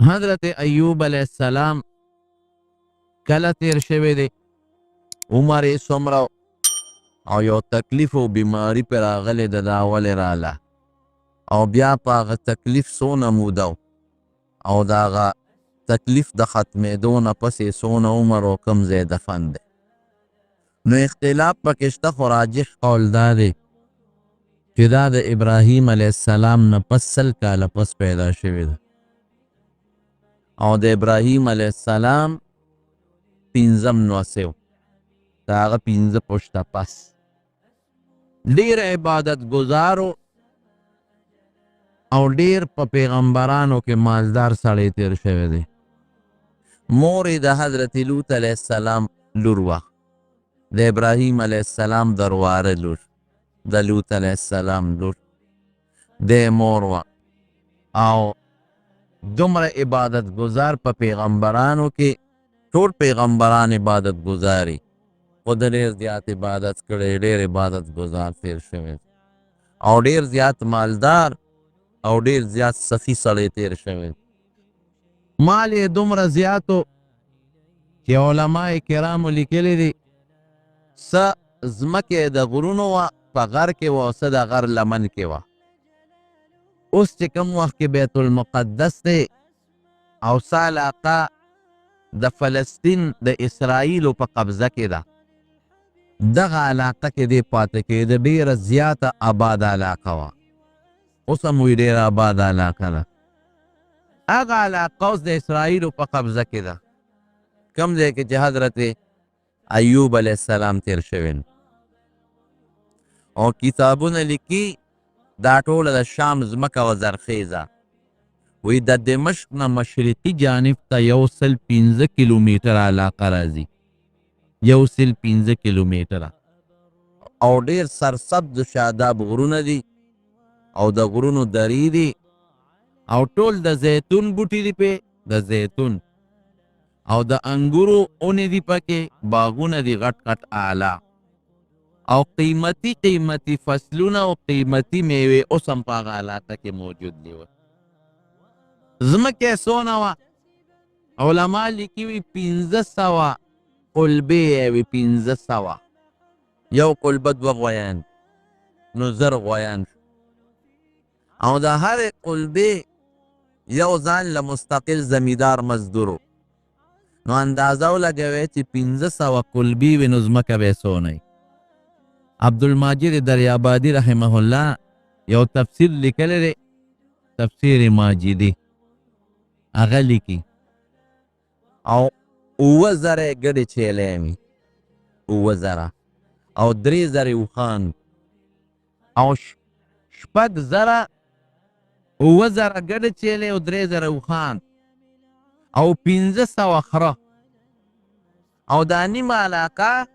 حضرت ایوب علیہ السلام کله تیر شوی دی، عمر یې څومره او یو تکلیف او بیماری پر راغلی د دا ولې راله او بیا په هغه تکلیف څونه موده او د هغه تکلیف د ختمېدو نه پسې څونه عمر او کوم ځای دفن دی. نو اختلاف پکې شته، خو راجح قول دا دی چې دا د ابراهیم علیه السلام نه پس 100 کاله پس پیدا شوی دی او د ابراهیم علیه السلام 15 نوسه و، د هغه 15 پشته پس ډیر عبادت گزارو او ډیر په پیغمبرانو کې مالدار سړی تیر شوی دی. مور د حضرت لوط علیه السلام لور وه، د ابراهیم علیه السلام درواره لور، د لوط علیه السلام لور د مور وه او دومره عبادت گزار په پیغمبرانو کې ټول پیغمبران عبادت گزاري، خو د ډېر زیات عبادت کړی، ډېر عبادت گزار تیر شوی او ډېر زیات مالدار او ډېر زیات سخي سړی تیر شوی. مال یې دومره زیاتو چې علماء کرامو لیکلی دي څه ځمکې د غرونو وه په غر کې وه او څه د غر لمن کې وه. اوس چې کوم وخت کې بیت المقدس دی او څه علاقه د فلسطین د اسرائیلو په قبضه کې ده، دغه علاقه کې دی پاتې کېده، ډېره زیاته آباد علاقه وه. اوس هم وایي ډېره آباد علاقه ده. هغه علاقه اوس د اسرائیلو په قبضه کې ده، کوم ځای کې چې حضرت ایوب علیه السلام تیر شوی او کتابونه لیکي دا ټوله د شام ځمکه وه زرخیزه. وی د دمشق نه مشرقي جانب ته 115 کیلومیټر علاقه راځي، 115 کیلومیټره او ډیر سرسبز شاداب غرونه دي او د غرونو درې دي او ټول د زیتون بوټي دي، په د زیتون او د انګورو اونې دي، پکې باغونه دي غټ غټ اعلی او قیمتي قیمتي فصلونه او قیمتي میوې اوس هم په هغه علاقه کې موجود دي. ځمکې څونه وه؟ علما لیکي وي 1500 قلبې یې وي، 1500 یو قلبه 2 غویان، نو 1000 غویان او د هرې قلبې یو ځان له مستقل زمیندار مزدورو. نو اندازه ولګوئ چې 1500 قلبې وي نو ځمکه به یې څونه. عبدالماجد دریابادي رحمه الله یو تفسیر لیکلی دی، تفسیر ماجدي، هغه لیکي او 7000 ګډې چیلې وي، 7000 او 3000 اوښان او 6000 7000 ګډې چیلې او 3000 اوښان او 1500 خره او دا نیمه علاقه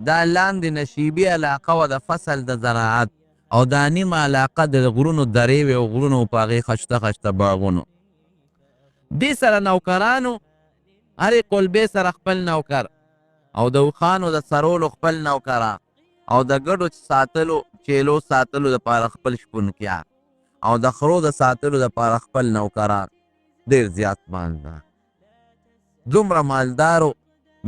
دا لاندې نشیبي علاقه وه د فصل د زراعت او دا نیمه علاقه د غرونو درې وې او غرونو په هغې خشته خشته باغونو. دې سره نوکرانو، هرې قلبې سره خپل نوکر او د اوښانو د څرولو خپل نوکران او د ګډو ساتلو چیلو ساتلو دپاره خپل شپونکیان او د خرو د ساتلو دپاره خپل نوکران. ډېر زیات مالدار، دومره مالدارو.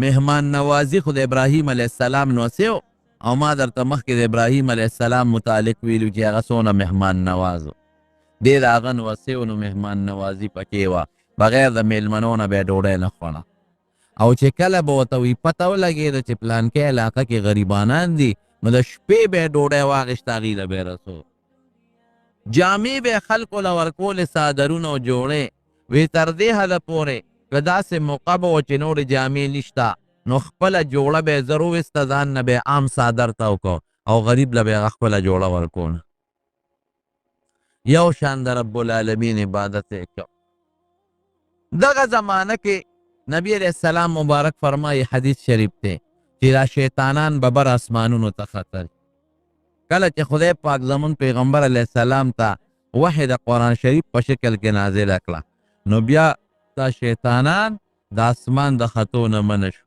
مهمان نوازي خو د ابراهیم علیه السلام نوسیو او ما درته مخکې د ابراهیم علیه السلام متعلق ویلو چې هغه څونه مهمان نوازو، ډېر هغه نوسیو نو مهمان نوازي پکې وه، بغیر د میلمنو نه به یې ډوډۍ نه خوړه. او چې کله به ورته وي پته ولګېده چې پلانکۍ علاقه کې غریبانان دي نو د شپې به یې ډوډۍ واخېسته، هغوی له به یې رسو. جامې به یې خلکو له ورکولې، څادرونه او جوړې. وی تر دې حده پورې که داسې موقع به وه چې نورې جامې نشته نو خپله جوړه به یې زر وویسته، ځان نه به یې عام څادر ته وکړو او غریب له به یې هغه خپله جوړه ورکوله. یو شان د رب العالمین عبادت یې کو. دغه زمانه کې نبی علیہ السلام مبارک فرمایي، حدیث شریف دی چې دا شیطانان به بر اسمانونو ته ختل. کله چې خدای پاک زمون پیغمبر علیہ السلام ته وحی د قرآن شریف په شکل کې نازله کړه نو بیا دا شیطانان د اسمان د خطو نه منع شو.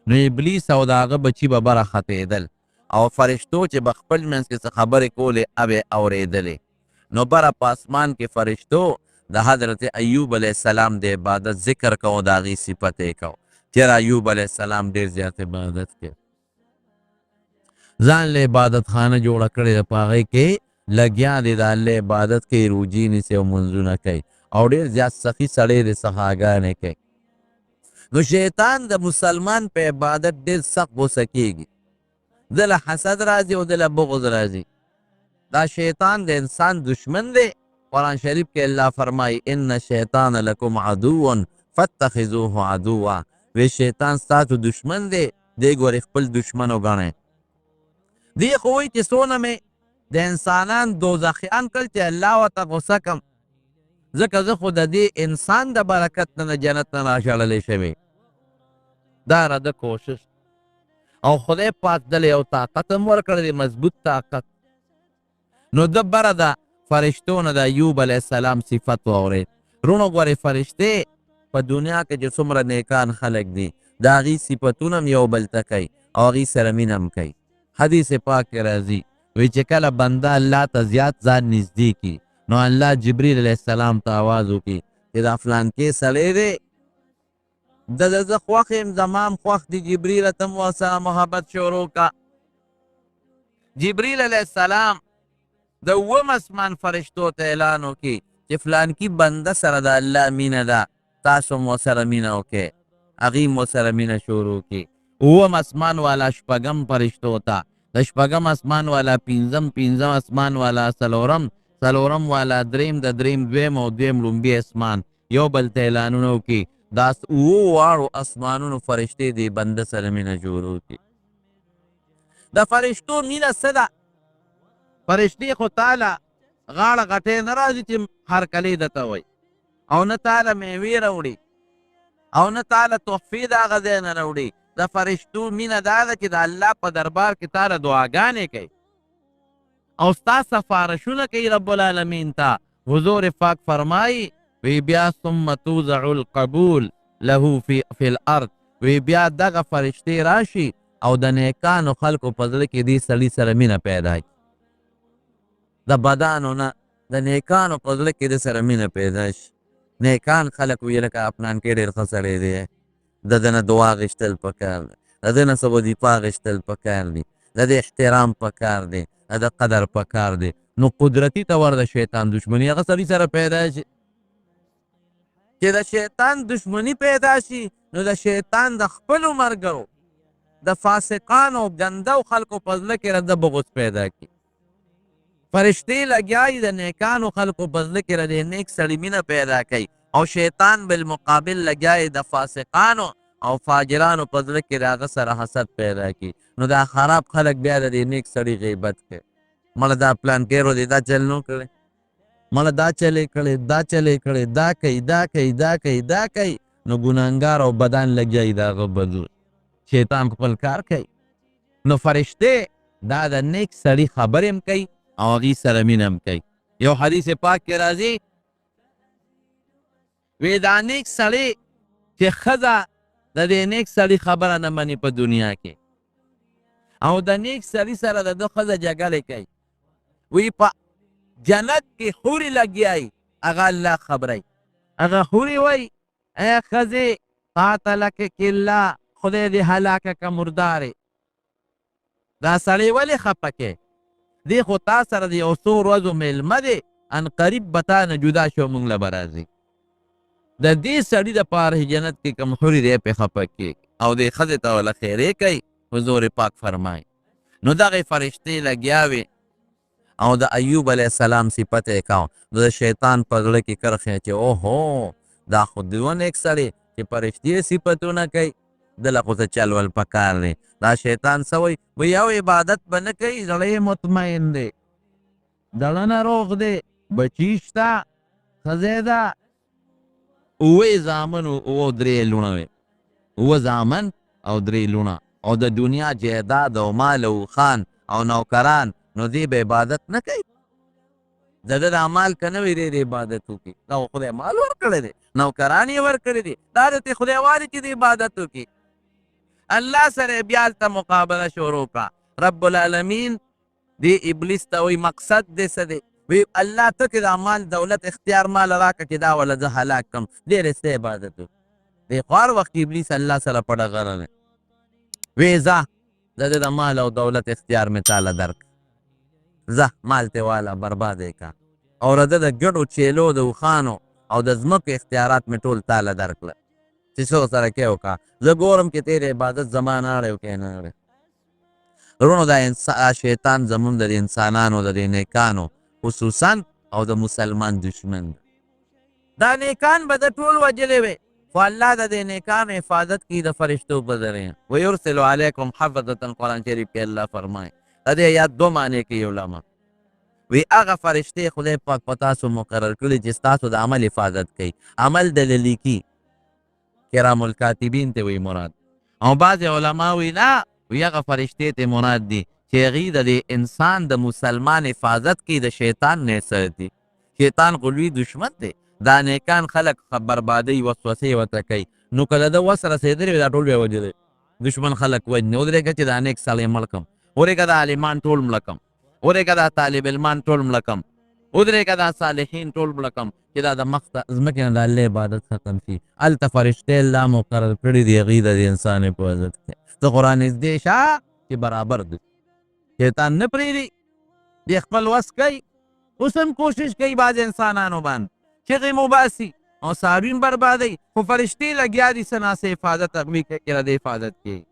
نو ابلیس او د هغه بچي به بره ختېدل او فرشتو چې به خپل منځ کې څه خبرې کولې هغې اورېدلې. نو بره په اسمان کې فرشتو د حضرت ایوب علیہ السلام د عبادت ذکر کو د هغې صفت یې کو چېرې ایوب علیہ السلام ډېر زیات عبادت کوي ځان له عبادت خانه جوړه کړې ده په هغې کې لګیا دی د الله عبادت کوي روجي نیسي او منځونه کوي او ډېر زیات سخي سړی دی سخاګانې کوي نو شیطان د مسلمان په عبادت ډېر سخت غوسه کېږي ده له حسد راځي او ده له بغض راځي دا شیطان د انسان دشمن دی قرآن شریف کې الله فرمایي ان شیطان لکم عدو فاتخذوه عدوا وی شیطان ستاسو دشمن دی دی ګورې خپل دشمن وګڼئ دی خو وایي چې څونه مې د انسانان دوزخیان کړل چې الله ورته غوسه کړم ځکه زه خو د دې انسان د برکت نه د جنت نه راشړلی شوی دا راده کوشش او خدای پاک دله یو طاقت هم ورکړی دی مضبوط طاقت نو ده بره د فرشتو نه د ایوب علیه السلام صفت واورېد رونو ګورې فرشتې په دنیا کې چې څومره نیکان خلک دي د هغې صفتونه هم یو بل ته کوي او هغې سره مینه هم کوي حدیث پاک کې راځي وی چې کله بنده الله ته زیات ځان نږدې کي نو الله جبریل علیه السلام ته آواز وکړي چې دا فلانکې سړی دی د زه خوښ یم زما هم خوښ دي جبریله ته هم ورسره محبت شروع کا جبریل علیه السلام د اووم اسمان فرشتو ته اعلان وکړي چې فلانکي بنده سره د الله مینه ده تاسو هم ورسره مینه وکړئ هغې هم ورسره مینه شروع کړي اووم اسمان والا شپږم فرشتو ته د شپږم اسمان والا پنځم اسمان والا څلورم والا دریم د دریم دویم او دویم لومبي اسمان یو بل ته اعلانونه وکړي دا اوو واړو اسمانونو فرشتې دې بنده سره مینه شروع کړي د فرشتو مینه څه ده فرشتې خو تاله غاړه غټې نه راځي چې هرکلی درته وایي او نه تاله میوې راوړي او نه تاله تحفې د هغه ځای نه راوړي د فرشتو مینه دا ده چې د الله په دربار کې تاله دعاګانې کوي او ستا سفارشونه کوي رب العالمین ته حضور پاک فرمایي وی بیا ثم توضع القبول له فی الارض وی بیا دغه فرشتې راشي او د نیکانو خلکو په زړه کې دې سړي سره مینه پیدا کړي د بدانو نه د نیکانو په زړه کې د سره مینه پیدا شي نیکان خلک وي لکه پلانکې ډېر ښه سړی دی د ده نه دعا غوښتل پکار دی د ده نه څه وظیفه غوښتل پکار دي د ده احترام پکار دی د ده قدر پکار دی نو قدرتي طور د شیطان دشمني هغه سړي سره پیدا شي چې د شیطان دشمني پیدا شي نو د شیطان د خپلو ملګرو د فاسقانو ګندو خلکو په زړه کې رده بغض پیدا کړي فرشتې لګیایي د نیکانو خلکو په زړه کې د نیک سړي مینه پیدا کوي او شیطان بالمقابل لګیایي د فاسقانو او فاجرانو په زړه کې د هغه سره حسد پیدا کړي نو دا خراب خلک بیا د نیک سړي غیبت کوي مړه دا پلانکېرو دی دا چل نو کړی مړه دا چلې کړی دا کوي نو ګناهګار او بدان لګیایي د هغه بدو شیطان خپل کار کوي نو فرشتې دا د نیک سړي خبرې هم کوي او هغې سره مینه هم کوي یو حدیث پاک کې راځي وی دا نیک سړی چې ښځه د دې نیک سړي خبره نه مني په دنیا کې او د نیک سړي سره د ده ښځه جګړې کوي وی په جنت کې حورې لګیایي هغه الله خبروي هغه حورې وایي ای ښځې قاتلکک الله خدای دې هلاکه که مردارې دا سړی ولې خفه کې دی خو تا سره د یو څو ورځو میلمه دی ان قریب به تا نه جدا شو مونږ له به راځي د دې سړي دپاره جنت کې کوم حورې دی پې خفه کېږي او دې ښځې ته وله خیرې کوي حضور پاک فرمایي نو دغې فرشتې لګیا وې او د ایوب علیه السلام صفت یې کاو نو د شیطان په زړه کې کرښې چې اوهو دا خو دوه نیک سړی چې فرشتې صفتونه کوي دله خو څه چل ول پکار دی دا شیطان څه وایي وایي یو عبادت به نه کوي زړه یې مطمئن دی زړه نه روغ دی بچي شته ښځی ده اوه زامن او درې لوڼه وې اوه زامن او درې لوڼه او د دنیا جایداد او مال او خان او نوکران نو دې به عبادت نه کوي د ده دا مال که نه وي ډېر عبادت وکړي دا خدای مال ورکړی دی نوکران یې ورکړي دي دا درته خدای غواړي چې د عبادت وکړي الله سره بیا هلته مقابله شروع کړه رب العالمین دې ابلیس ته وایي مقصد دې څه دی وی الله ته کې دا مال دولت اختیار مال راکړه چې دا ولا زه هلاک کړم ډېر ستا عبادت وکړي دی خو هر وخت ابلیس الله سره په ډغره دی وی ځه د دې د مال او دولت اختیار مې تاله درک ځه مال ته والا برباد یې کا او د ده د ګډو چیلو د اوښانو او د ځمکو اختیارات مې ټول تاله درکړه چې څه سره کې وکړه زه ګورم چې تېر عبادت زما نه اړی او کې نه اړی وروڼو دا شیطان زمونږ د انسانانو د دې نیکانو خصوصا او د مسلمان دشمن دا نیکان به د ټول وجلې وي خو الله د دې نیکانو حفاظت کوي د فرشتو په ذریعه ویرسل علیکم حفظة قرآن شریف کې الله فرمایي د دې آیات دو معنی کوي علما وی هغه فرشتې خدای پاک په تاسو مقرر کړي چې ستاسو د عمل حفاظت کوي عمل د لیکي کرام الکاتبین ته وی مراد او بعض علما وی نه وی هغه فرشتې ته مراد دي چې هغې د دې انسان د مسلمان حفاظت کوي د شیطان نه ساتي شیطان خو لوی دشمن دی دا نیکان خلک بربادۍ وسوسې ورته کوي نو کله ده وس رسېدلی وي دا ټول به یې وجلی دشمن خلک وجني ودرېږه چې دا نیک سړی مړ کړم ورېږه دا عالمان ټول مړه کړم ورېږه دا طالب علمان ټول مړه کړم ودرېږه دا صالحین ټول مړه کړم چې دا د مخ ځمکې نه د الله عبادت ختم شي هلته فرشتې الله مقرر کړي دي هغې د انسان حفاظت کوي ته خو رانږدې شه چې برابر دی شیطان نه پرېږدي دی خپل وس کوي اوس هم کوشش کوي بعض انسانانو باندې چغې مو باسي او څاروین بربادوي خو فرشتې لګیا دي څه ناسې حفاظت هغوی کوي د حفاظت کوي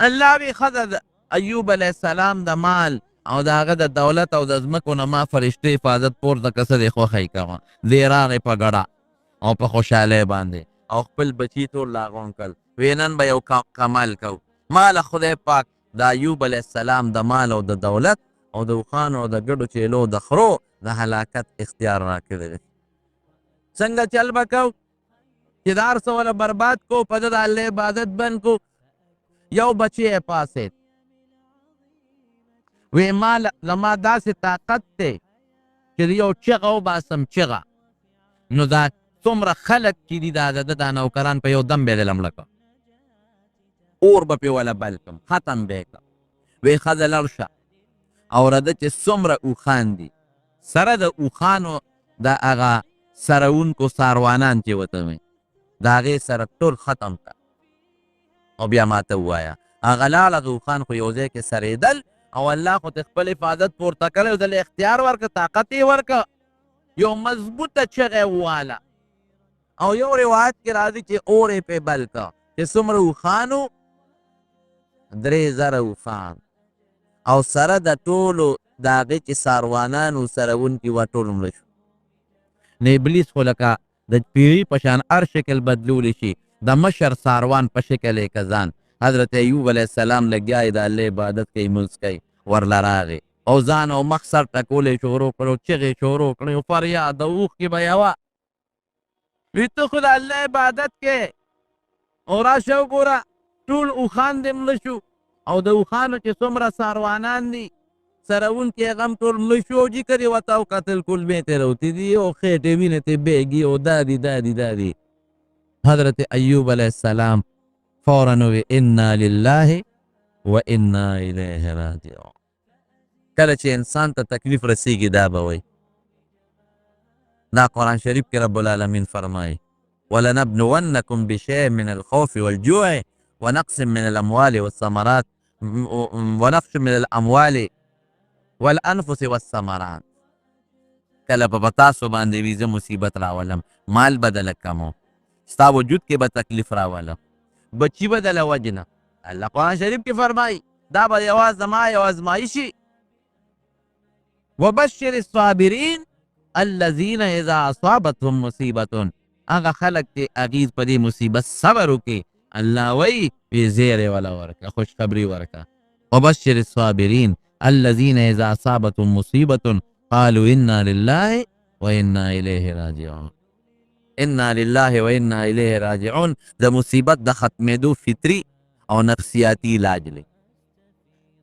الله وی ښځه د ایوب علیه السلام د مال او د هغه د دولت او د ځمکو نه ما فرشتې حفاظت پورته که څه دی خوښی کوه دی راغې په ګډه او په خوشحالۍ باندې او خپل بچي ټول لاغون کړل وی نن به یو کمال کوو ما له خدای پاک د ایوب علیه السلام د مال او د دولت او د اوښانو او د ګډو چیلو د خرو د هلاکت اختیار راکړی دی څنګه چل به کوو چې دا هر څه وله برباد کو په ده د الله عبادت بند کو یو بچی یې پاسېد وی ما زما داسې طاقت دی چې د یو چغه وباسم چغه نو دا څومره خلک چې دي دا د ده دا نوکران په یو دم به یې لمړه کړه اور به پې وله بل کړم ختم به یې کړم وی ښځه لړ شه او رده چې څومره اوښان دي سره د اوښانو د هغه سروونکو ساروانان چې ورته وایي د هغې سره ټول ختم کړه او بیا ماته ووایه هغه لاړه د اوښان خو یو ځای کې سرېدل او الله خو ته خپل حفاظت پورته کړی او دله اختیار ورکړه طاقت یې ورکړه یو مضبوطه چغه یې وواله او یو روایت کې راځي چې اور یې پې بل کړه چې څومره اوښانو 3000 اوښان او سره د ټولو د هغې چې ساروانانو سروونکي وه ټول مړه شو نو ابلیس خو لکه د پیري په شان هر شکل بدلولی شي د مشر ساروان په شکل یې که ځان حضرت ایوب علیه السلام لګیا یې د الله عبادت کوي مونځ کوي ورله راغې او ځان او مخ سر ټکولی شروع کړو چغې شروع کړې او فریاد د اوښکې به یوه وي ته خو د الله عبادت کې او راشه وګوره ټول اوښان دې مړه شو او د اوښانو چې څومره ساروانان دي سروونکي هغه هم ټول مړه شو او جي کړې ورته وکتل کولمې ترې راوتې دي او خېټې وینې ترې بېږي او دا دي دا دي دا دي حضرت ایوب علیه السلام فوراً وی انا لله و انا الیه راجعون کله چې انسان ته تکلیف رسیږي دا به وایي دا قرآن شریف کې رب العالمین فرمایي ولنبلونکم بشیء من الخوف والجوع ونقص من الاموال والثمرات ونقص من الاموال والانفس والثمرات کله په تاسو باندې وي زه مصیبت راولم مال بدله کمو ستا وجود کې به تکلیف راولم بچی به دله وجنه الله قرآن شریف کې فرمایي دا به یوازې زما یو ازمایشي وبشر الصابرین الذین اذا اصابتهم مصیبة هغه خلک چې هغې په دې مصیبت صبر وکړي الله وایي وی زیری وله ورکړه خوشخبري ورکړه وبشر الصابرین الذین اذا اصابتهم مصیبة قالوا انا لله و انا الیه راجعون انا لله و انا الیه راجعون د مصیبت د ختمېدو فطري او نفسیاتي علاج دی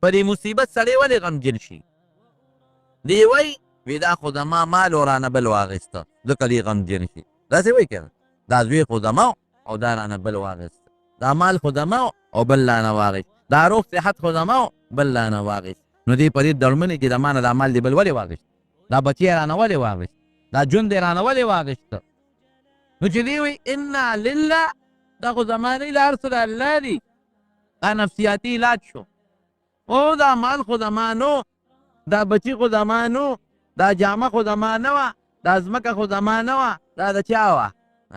په دې مصیبت سړی ولې غمجن شي دی وایي وی دا خو زما مال و رانه بل واخېسته ځکه دې غمجن شي داسې وایي که دا زوی خو زما او دا رانه بل واخېسته دا مال خو زما او بل رانه واخېست دا روغ صحت خو زما بل رانه واخېست نو دې په دې دړمنې کې د ما نه دا مال دې بل ولې واخېست دا بچی رانه ولې واغېست، دا ژوند یې رانه ولې واغېسته. نو چې دی وایي انا لله، دا خو زما نه دا هر څه د الله دي. دا نفسیاتي علاج شو. او دا مال خو زما نو، دا بچی خو زما نو، دا جامه خو زما نه وه، دا ځمکه خو زما نه وه، دا د چا وه؟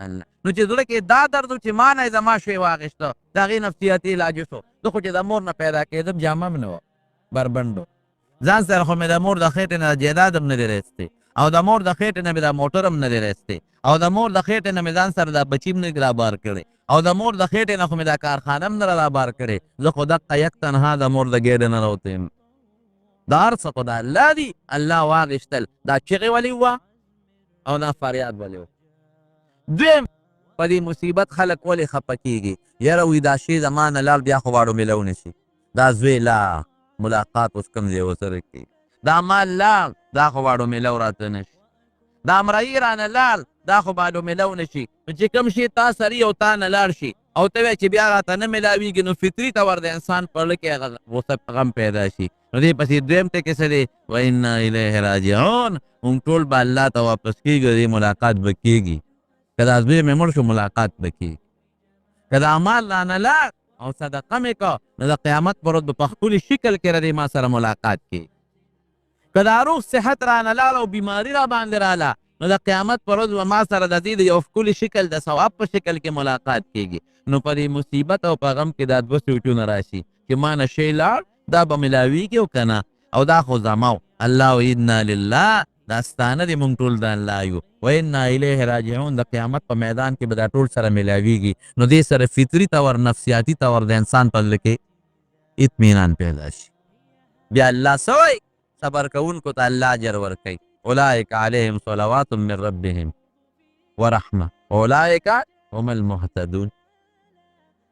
الله. نو چې زړه کې دا درد و چې ما نه یې زما شی واخېسته، د هغې نفسیاتي علاج شو. زه خو چې د مور نه پیدا کېدم جامه هم نه وه، بربنډ و. ځان سره خو مې د مور د خېټې نه جایداد هم نه دی رایستی، او د مور د خېټې نه مې د موټر هم نه دی رایستی، او د مور د خېټې نه مې ځان سره د بچي هم نه دی رابار کړی، او د مور د خېټې نه خو مې دا کارخانه هم نه رابار کړې. زه خو دقه یک تنها د مور د ګېډې نه راوتی یم. دا هر څه خو د الله دي. الله واغېستل. دا چغې ولې وه او دا فریاد ولې و. دویم په دې مصیبت خلک ولې خفه کېږي؟ یاره وایي دا شی زما نه لاړ بیا خو واړو میلو نه شي. دا زوی لا ملاقات اوس کوم ځای ورسره کېږي. دا مال لاړ دا خو واړو میلو راته نه شي. دا امرایي رانه لاړ دا خو واړو میلو نه شي. نو چې کوم شي تا سري او تا نه لاړ شي او ته وایې چې بیا راته نه میلاویږي، نو فطري طور د انسان په زړه کې هغه غصه غم پیدا شي. نو دې پسې دویم ټکی څه دی؟ وانا الیه راجعون. موږ ټول به الله ته واپس کېږو، دې ملاقات به کېږي. که دا زوی مې مړ شو ملاقات به کېږي. که دا مال رانه لاړ او صدقه مې که، نو د قیامت پر ورځ به په ښکلي شکل کې ردې ما سره ملاقات کېږي. که دا روغ صحت رانه لاړ او بیماري را باندې راله، نو د قیامت پر ورځ به ما سره د دې د یو ښکلي شکل د ثواب په شکل کې ملاقات کېږي. نو په دې مصیبت او په غم کې دا دوه سوچونه راشي چې ما نه شی لاړ، دا به میلاویږي او که نه، او دا خو زما و. الله وایي انا لله، دا ستانه دي موږ ټول د الله یو. و انا الیه راجعون. د قیامت په میدان کې به دا ټول سره میلاویږي. نو دې سره فطري طور نفسیاتي طور د انسان په زړه کې اطمینان پیدا شي. بیا الله څه وایي؟ صبر کوونکو ته الله اجر ورکوي. اولئک علیهم صلوات من ربهم ورحمه اولئک هم المهتدون.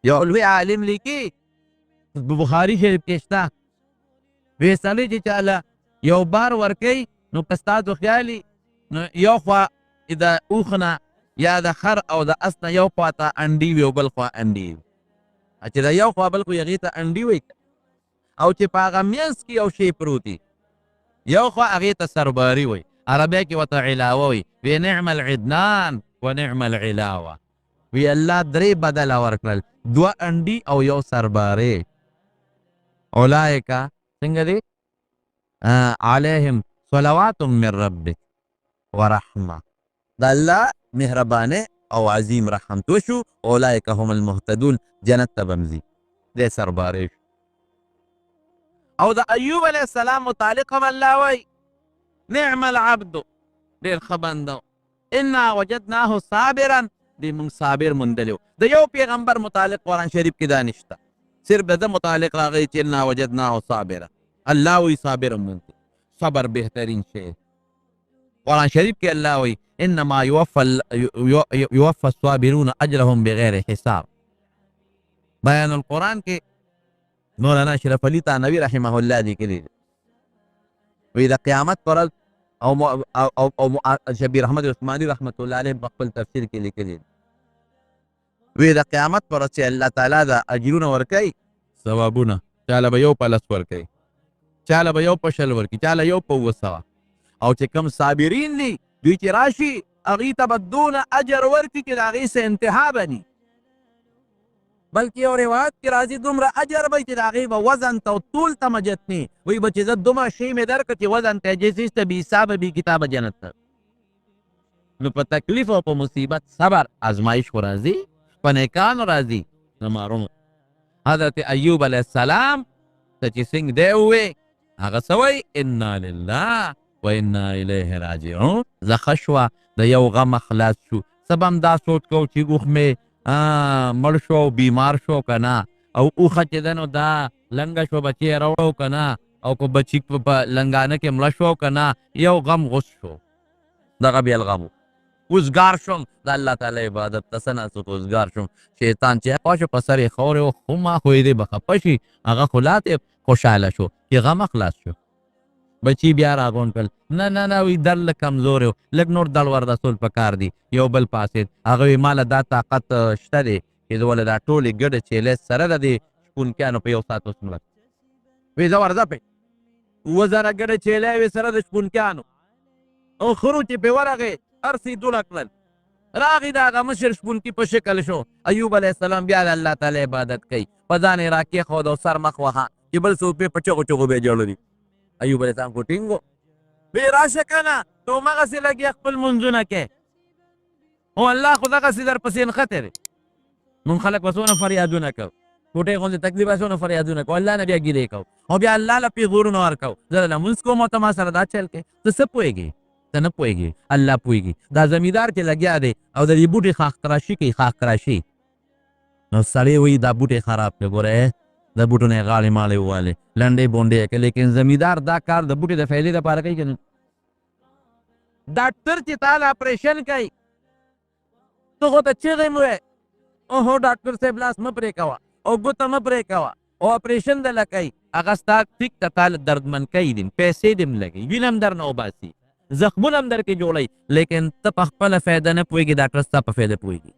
یو لوی عالم لیکي په بخاري شریف کې شته، وایي سړی چې چاله یو بار ورکوي، نو که ستاسو خیالي نو یو خوا د اوښ نه یا د خر او د اس نه یو خوا ته انډي وي او بل خوا انډي وي. چې د یو خوا بل خو هغې ته انډي وایي، او چې په هغه منځ کې یو شی پروت وي، یو خوا هغې ته سرباري وایي، عربی کې ورته علاوه وایي. وی نعم العدنان و نعم العلاوه. وی الله درې بدله ورکړل، دوه انډي او یو سربارې. اولئک څنګه دی؟ علیهم صلوات من ربک ورحمه. د الله مهربانه او عظیم رحمت وشو. اولئک هم المهتدون. جنت ته بمځي. دې سربارې شو. او د ایوب علیه السلام متعلق هم الله وایي نعم العبد، ډېر ښه بنده، انا وجدناه صابرا، دې موږ صابر موندلی و. د یو پیغمبر متعلق قرآن شریف کې دا نشته، صرف د ده متعلق راغلی چې انا وجدناه صابرا. الله وایي صابر موندي. صبر بهترین شی. قرآن شریف کې الله وایي انما یوفى الصابرون اجرهم بغیر حساب. بیان القرآن کې مولانا اشرف علي تانوي رحمه الله لیکلي دي، وایي د قیامت پر ورځ او شبیر احمد عثماني رحمت الله علیه په خپل تفسیر کې لیکلي دي، وایي د قیامت پر ورځ چې الله تعالی د اجرونه ورکوي، ثوابونه، چاله به یو په لس ورکوي، چاله به یو په شل ورکوي، چاله یو په 200. او چې کوم صابرین دي دوی چې راشي هغې ته به دونه اجر ورکړي چې د هغې څه انتها به ني، بلکې یو روایت کې راځي دومره اجر به چې د هغې به وزن ته او طول ته مجت ني. وایي به چې زه دومره شی مې درکړه چې وزن ته جسیس ته بې حسابه بې کتابه جنت ته. نو په تکلیف او په مصیبت صبر ازمایش خو راځي، په نیکانو راځي. زمارونو حضرت ایوب علیه السلام ته چې څنګه دی ووایي هغه څه وایي انا لله و انا الیه راجعون. زه ښه شوه، د یو غم خلاص شو. څه به هم دا سوچ کوو چې اوښ مې مړ شو او بیمار شو که نه، او اوښه چې ده نو دا لنګه شو بچی یې راوړو که نه، او که بچي په لنګانه کې مړه شو که نه، یو غم غوس شو. دغه بیا الغم و. اوزګار شوم د الله تعالی عبادت ته څه ناست اوزګار شوم. شیطان چې خوا شو په سر یې خورې و، خو ما خو یې دی به خفه شي، هغه خو لا خوشحاله شو چې غمه خلاص شو. بچی بیا راغونډ کړل، نه نه نه وایي در لږ کمزوری و، لږ نور دړ ور رسول پکار دي. یو بل پاسېد، هغه وایي ماله دا طاقت شته دی چې زه ولې دا ټولې ګډې چیلې سره د دې شپونکیانو په یو ساعت اوس مړه وایي زه ورځه پې 2000 ګډې چیلې وې سره د شپونکیانو، او خرو چې پې ورغې هر څه یې دوړه کړل راغی د هغه مشر شپونکي په شکل شو ایوب علیه السلام بیا د الله تعالی عبادت کوي په ځان یې راکېښود او سر مخ وهه چې بل څوک پې په چغو چغو بیا جوړوي ایوب علیه السلام خو ټینګ و وی راشه که نه ته همغسې لګیا خپل منځونه کې او الله خو دغسې درپسې نښتی دی مونږ خلک به څونه فریادونه کوو ټوټې غوندې تکلیف به څونه فریادونه کوو الله نه بیا ګیلې کوو او بیا الله له پیغورونه ورکوو زه له لمونځ کوم او ته ما سره دا چل کوې ته څه پوهېږې ته نه پوهېږې الله پوهېږي دا زمیندار چې لګیا دی او د دې بوټې خاختراشي کوي خاختراشي نو سړی وایي دا بوټې خراب کړې ګوره د بوټو نه یې غاړې ماړې ووالې لنډې بونډې یې کړې لیکن زمیندار دا کار د بوټې د فایدې دپاره کوي که نه ډاکټر چې تا له اپریشن کوي ته خو ته چغې مو وې اوهو ډاکټر صاحب لاس مه پرې کوه او ګوته مه پرې کوه او اپریشن دله کوي هغه ستا ټیک ته تا له دردمن کوي دي پیسې دې هم لګوي وینه هم درنه وباسي زخمونه هم درکې جوړوي لیکن ته په خپله فایده نه پوهېږي ډاکټر ستا په فایده پوهېږي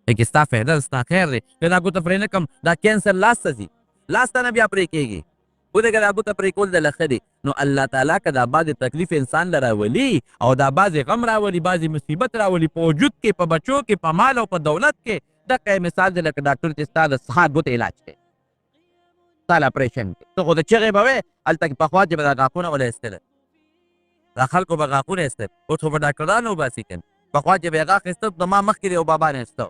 لیکن ستا فایده ستا خیر دی که دا ګوته پرې نه کړم دا کینسر لاس ته ځي لاس ته نه بیا پرې کېږي ودې که دا ګوته پرې کول دله ښه دی نو الله تعالی که دا بعضې تکلیف انسان له راولي او دا بعضې غم راولي بعضې مصیبت راولي په وجود کې په بچو کې په مال او په دولت کې دغه مثال دی لکه ډاکټر چې ستا د ښه ګوتې علاج کوي ستا له اپریشن کې ته خو د چغې به وې هلته کې پخوا چې به دا غاښونه وله ایستله دا خلکو به غاښونه ایسته اوس خو به ډاکټرانو وباسي که نه پخوا چې به یې غاښ ایسته د ما مخکې دی یو بابا نه ایسته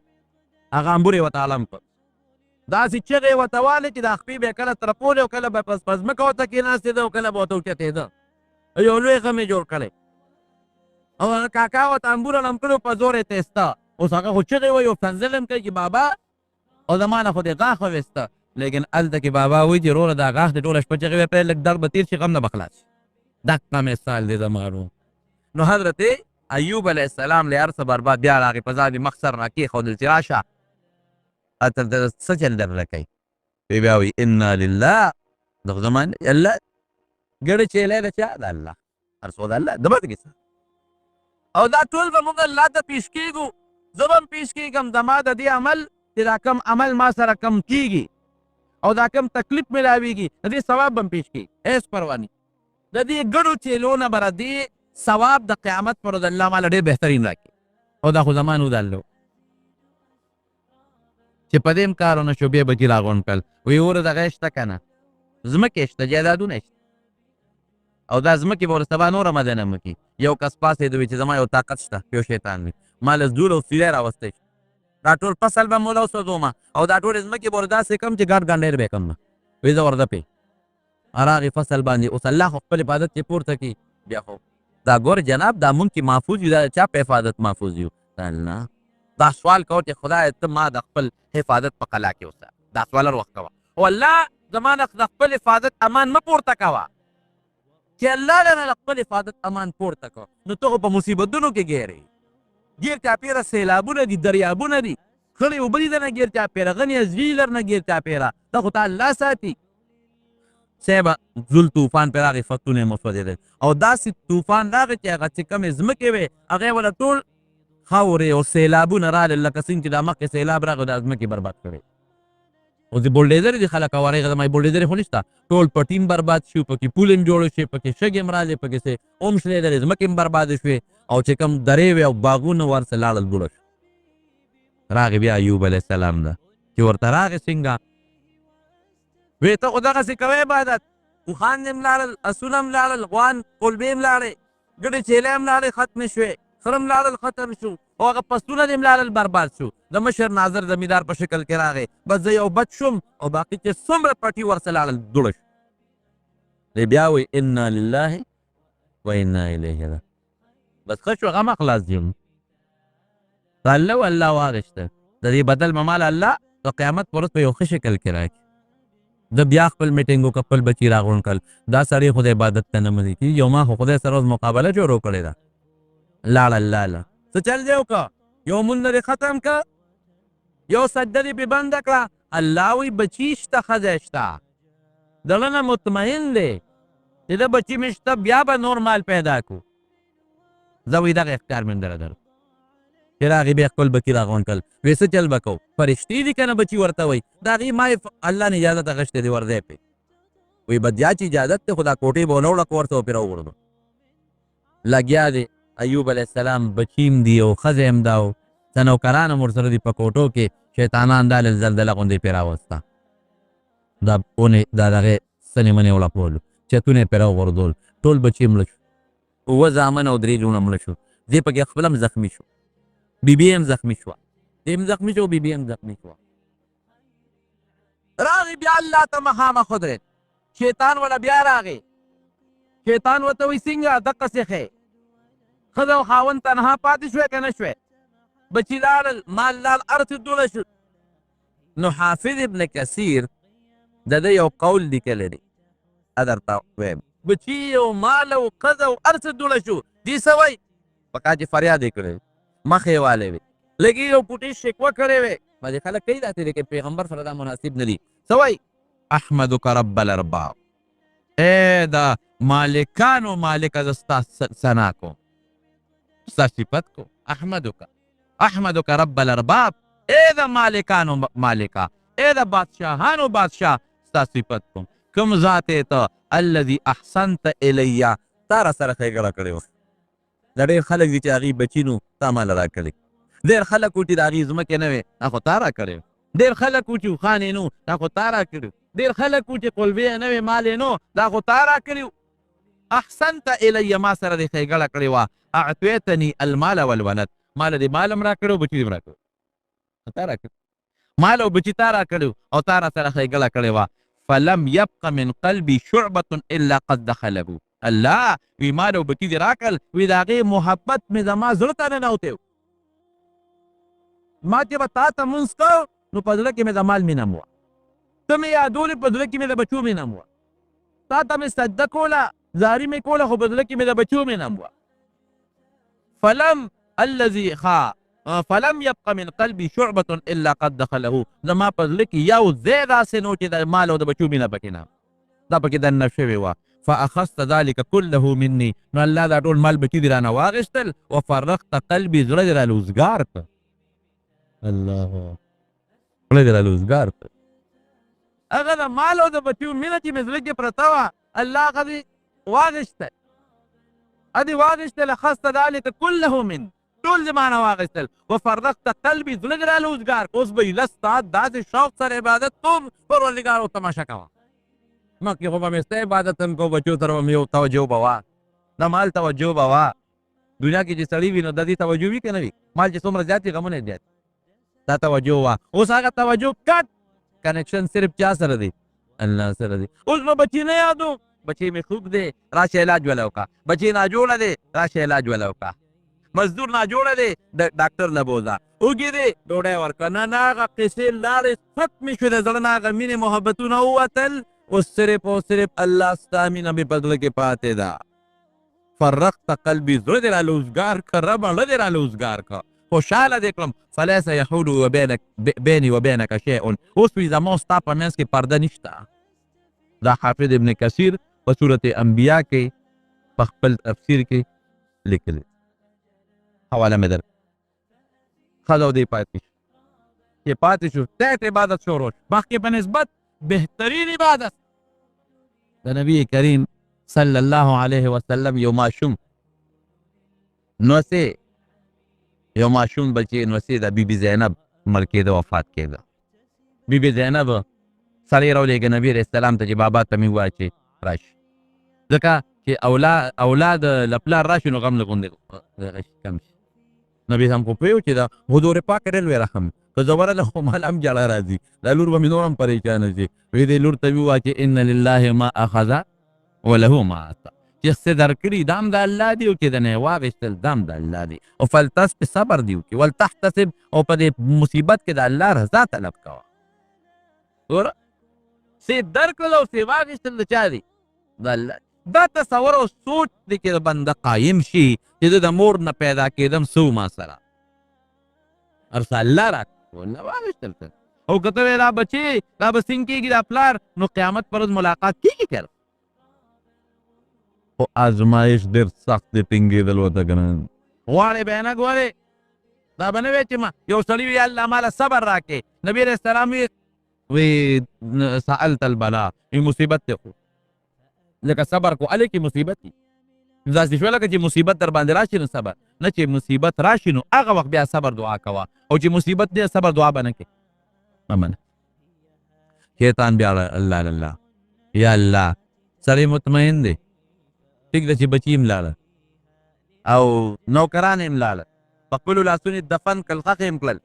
هغه انبور یې ورته عالم کړ داسې چغې یې ورته والې چې دا خپې به یې کله ترپولې او کله به په ځمکه ورته کېناستېده او کله به ورته اوچتېده یو لوی غم یې جوړ کړی او هغه کاکا ورته انبوره لم کړی په زور یې تېسته اوس هغه خو چغې وایي او ښکنځل هم کوي چې بابا او زما نه خو دې غاښ وویسته لیکن هلته کې بابا وایي چې وروره دا غاښ دې ټوله شپه چغې ویې لږ درد به تېر شي غم نه به خلاص شي دقه مثال دی زمانو نو حضرت ایوب علیه السلام له هر څه برباد بیا راغی په ځان یې مخ سر راکېښودل چې راشه هلته څه چل درله کوي وی بیا وایي انا لله دغه زمان الله ګړې چیلی د چا د الله هر څه د الله د بد کیسه او دا ټول به موږ الله ته پیش کېږو زه به هم پیش کېږم زما د دې عمل چې دا کم عمل ما سره کم کېږي او دا کم تکلیف میلاویږي د دې ثواب به هم پیش کېږي هېڅ پروا نه د دې ګډو چیلو نه به دې ثواب د قیامت پر ورځ الله ماله ډېر بهترین راکړي او دا خو زمان و د الله چې په دې هم کار ونه شو بیا به چې راغونډ کړل وایي اوره دغه شته که نه ځمکې شته جایدادونه شته او دا ځمکې به ور سبا نوره مدنه مه کړي یو کس پاسېده وي چې زما یو طاقت شته یو شیطان وي ما له زور او سیلی راوستی دا ټول فصل به موله وسوځومه او دا ټولې ځمکې به ور داسې کړم چې ګاډ ګانډېر به یې کړم وایي زه ورده پې راغې فصل باندې اوس الله خو خپل حفاظت چې پورته کړي بیا خو دا ګور جناب دا مونږ کې محفوظ یو دا چا په حفاظت محفوظ یو الله دا سوال کوو چې خدای ته ما د خپل حفاظت په قلا کې اوسه دا سوال هر وخت کوه او الله زما نه د خپل حفاظت امان مه پورته کوه چې الله له نه خپل حفاظت امان پورته کوه نو ته خو په مصیبتونو کې ګیرې ګیر چاپېره سیلابونه دي دریابونه دي خړې اوبه دي درنه ګیر چاپېره غني ازوي درنه ګیر چاپېره دا خو ته الله ساتي صاحب ذل طوفان پې راغی فتونه یې مسودېدل او داسې طوفان راغی چې هغه چې کمې ځمکې وې هغې وله ټول خاورې او سیلابونه رالل لکه څنګه چې دا مخکې سیلاب راغی دا ځمکې برباد کړې اوس د بولډیزر دي خلک او هغې زما بولډیزر خو نشته ټول پټي هم برباد شو پکې پول هم جوړ شوې پکې شګې هم رالې پکې سې اوم شلېدلې ځمکې هم بربادې شوې او چې کوم درې وې او باغونه ورسې لاړل دوړه شو راغی بیا ایوب علیه السلام ده چې ورته راغې څنګه وی ته خو دغسې کوې عبادت اوښان دې هم لاړل اسونه هم لاړل غوان کلبې هم لاړې ګډې چیلې هم لاړې ختمې شوې خره هم لاړل ختم شو او هغه پسونه دې هم لاړل برباد شو د مشر ناظر زمیندار په شکل کې راغی بس زه یو بچ شوم او باقي چې څومره پټي ورسه لاړل دوړه شو دی بیا وایي انا لله و انا الیه راجعون بس ښه شو غم خلاص دي الله و الله واغېسته د دې بدل به مال الله د قیامت په ورځ په یو ښه شکل کې راکړي د بیا خپل میټینګ وکړه خپل بچي راغونډ کړل دا سړی خو د عبادت ته نه مني کېږي یو ما خو خدای سره اوس مقابله جوړو کړې ده لاړل لاله څه چل دی وکړه یو مونځ دې ختم کړه یو سجده دې پې بنده کړه الله وایي بچي شته ښځی شته دغه نه مطمئن دی چې د بچي مې شته بیا به نور مال پیدا کړو زه وایي دغه اختیار مې در درکړو چې راغې بیا خپل بچي راغونډ کړل وایي څه چل به کوو فرشتې دي که نه بچي ورته وایي د هغې ما الله نه اجازت اخیستې دی ورځی پې وایي بدیا چې اجازت دی خو دا کوټې به ونه وړه که ورته به پرې راوغورځو لګیا دی ایوب علیہ السلام بچیم دی او ښځه هم دا او څه نوکران هم ورسره دي په کوټو کې شیطانان دا زلزله غوندې پرې راوسته دا اونې دا دغې ستنې منې وړپولو چتونه یې پرې راوغورځول ټول بچي مړه شو اووه زامن او درې لوڼه مړه شو دې پکې خپل هم زخمي شو بیبي هم زخمي شوه دې هم زخمي شو بیبي هم زخمي شوه راغی بیا الله ته مخامخ ودرېد شیطان وله بیا راغی شیطان ورته وایي څنګه دقسې ښې ښځه او خاوند تنها پاتې شوی که نه شوی بچي لاړل مال لال هر څه دوړه شو نو حافظ ابن کثیر د ده یو قول لیکلی دی درته وایم بچي او مال او ښځه او هر څه دوړه شو دې څه وایي پکار چې فریاد یې کړی مخ یې والی وي لږ یو پوټې شکوه کړې وې بعضې خلک کوي داسې لیکن پیغمبر سره دا مناسب نه دي څه وایي احمدک رب الارباب ای د مالکانو مالکه زه ستا ثنا کوم ستا صفت کوم احمدک رب الارباب ای د مالکانو مالکه ای د بادشاهانو بادشاه ستا صفت کوم کوم ذات یې ته الذي احسنت الیه تا را سره ښېګړه کړې وه دا ډېر خلک دي چې هغې بچي نو تا ماله را کړې ډېر خلک و چې د هغې ځمکې نه وې دا خو تا را کړې ډېر خلک و چې اوښان یې نو دا خو تا را کړي ډېر خلک و چې قلبې یې نه وې مال یې نو دا خو تا را کړي احسنت الیه ما سره دې ښېګړه کړې وه اعطیتني المال والولد مال دې مال هم را کړی او بچي دې هم را کړی تا را کړي مال او بچي تا را کړي او تا را سره ښېګړه کړې وه فلم يبق من قلبي شعبة الا قد دخله الله وی مال او بچي دې راکړل وی د هغې محبت مې زما زړه ته ننوتی ما چې به تا ته مونځ کو نو په زړه کې مې د مال مینه م وه ته مې یادولې په زړه کې مې د بچو مینه م وه تا ته مې سجده کوله زاري مې کوله خو په زړه کې مې د بچو مینه م وه فلم يبق من قلبي شعبة الا قد دخله زما په زړه کې یو ځای داسې نو چې د مال او د بچو مینه پکې نه دا پکې دننه شوې وه فاخذت ذلك كله مني نو الله دا ټول مال بچي دې رانه واغېستل وفرقت قلبي زړه دې رانه اوزګار کړ الله زړه دې رانه اوزګار کړ هغه د مال او د بچو مینه چې مې زړه کې پرته وه الله هغه دې واغېستل ادې واغېستل اخذت ذلك كله من ټول زما نه واغېستل وفرقت قلبي زړه دې رانه اوزګار کړ اوس به یې لس ساعت داسې شوق سره عبادت کوم پروردګار او تماشه کوه مخکې خو به مې ستا عبادت هم کو بچو سره به مې یو توجه به وه د مال توجه به وه دنیا کې چې سړي وي نو د دې توجه وي که نه وي مال چې څومره زیات وي غمونه یې زیات دا توجه وه اوس هغه توجه کټ کنیکشن صرف چا سره دی الله سره دی اوس به بچي نه یادو بچي مې خوب دی راشه علاج وله وکړه بچي ناجوړه دی راشه علاج وله وکړه مزدور ناجوړه دی د ډاکټر نه بوځه اوږې دی ډوډۍ ورکړه نه هغه قصې لارې ختمې شوې د زړه نه هغه مینې محبتونه ووتل اوس صرف او صرف الله ستا مینه مې په زړه کې پاتې ده فرقت قلبي زړه دې راله اوزګار کړه رب زړه دې راله اوزګار کړه خوشحاله دې کړم فلیس یحول بیني وبینک شیء اوس وي زما او ستا په منځ کې پرده نشته دا حافظ ابن کثیر په صورت انبیا کې په خپل تفسیر کې لیکلی حواله مې در ښځه او دې پاتې شو چې پاتې شو ټیټ عبادت شروع شو مخکې په نسبت بهترین عبادت د نبی کریم صلی الله علیه وسلم یو ماشوم نوسې یو ماشوم بچی نوسې د بیبي زینب مړ کېده وفات کېده بیبي زینب سړی راولېږه نبي علیه السلام ته چې بابا ته مې ووایه چې راشي ځکه چې اولاد له پلار راشي نو غم نه غوندې کم شي نبي هم خو پوهېږو چې دا حضور پاک ډېر لوی رحم که زبره له خو مال هم جړه راځي دا لور به مې نور هم پریشانه شي وایي دې لور ته مې ووایه چې ان لله ما اخذ وله ما اعطى چې څه درکړي دا هم د الله دی او چې د نه یې واخېستل دا هم د الله دی او فلتسب صبر دی وکړي ولتحتسب او په دې مصیبت کې د الله رضا طلب کوه ګوره څه درکړل او څه واخېستل د چا دی د الله دا تصور او سوچ دی چې د بنده قایم شي چې د مور نه پیدا کېدم څه ما سره هر څه الله راکړه نه واخېستل څه او که ته دا بچې دا به څنګه کېږي دا پلار نو قیامت پر ورځ ملاقات کېږي که خو ازمایش ډېر سخت دی ټینګېدل ورته که نه غواړې به یې نه ګورې دا به نه وی چې ما یو سړي وي الله ماله صبر راکړې نبي علیه السلام وی سألت البلا ای مصیبت دی خو لکه صبر کو هلې کې مصیبت دي داسې شوه لکه چې مصیبت در باندې راشي نو صبر نه، چې مصیبت راشي نو هغه وخت بیا صبر دعا کوه، او چې مصیبت دی صبر دعا به نه کوې. مه منه. شیطان بیا الله الله یا الله سړی مطمئن دی، ټیک ده چې بچي یې ملاړه او نوکران یې ملاړه، په خپلو لاسونو یې دفن کړل، ښخ یې کړل،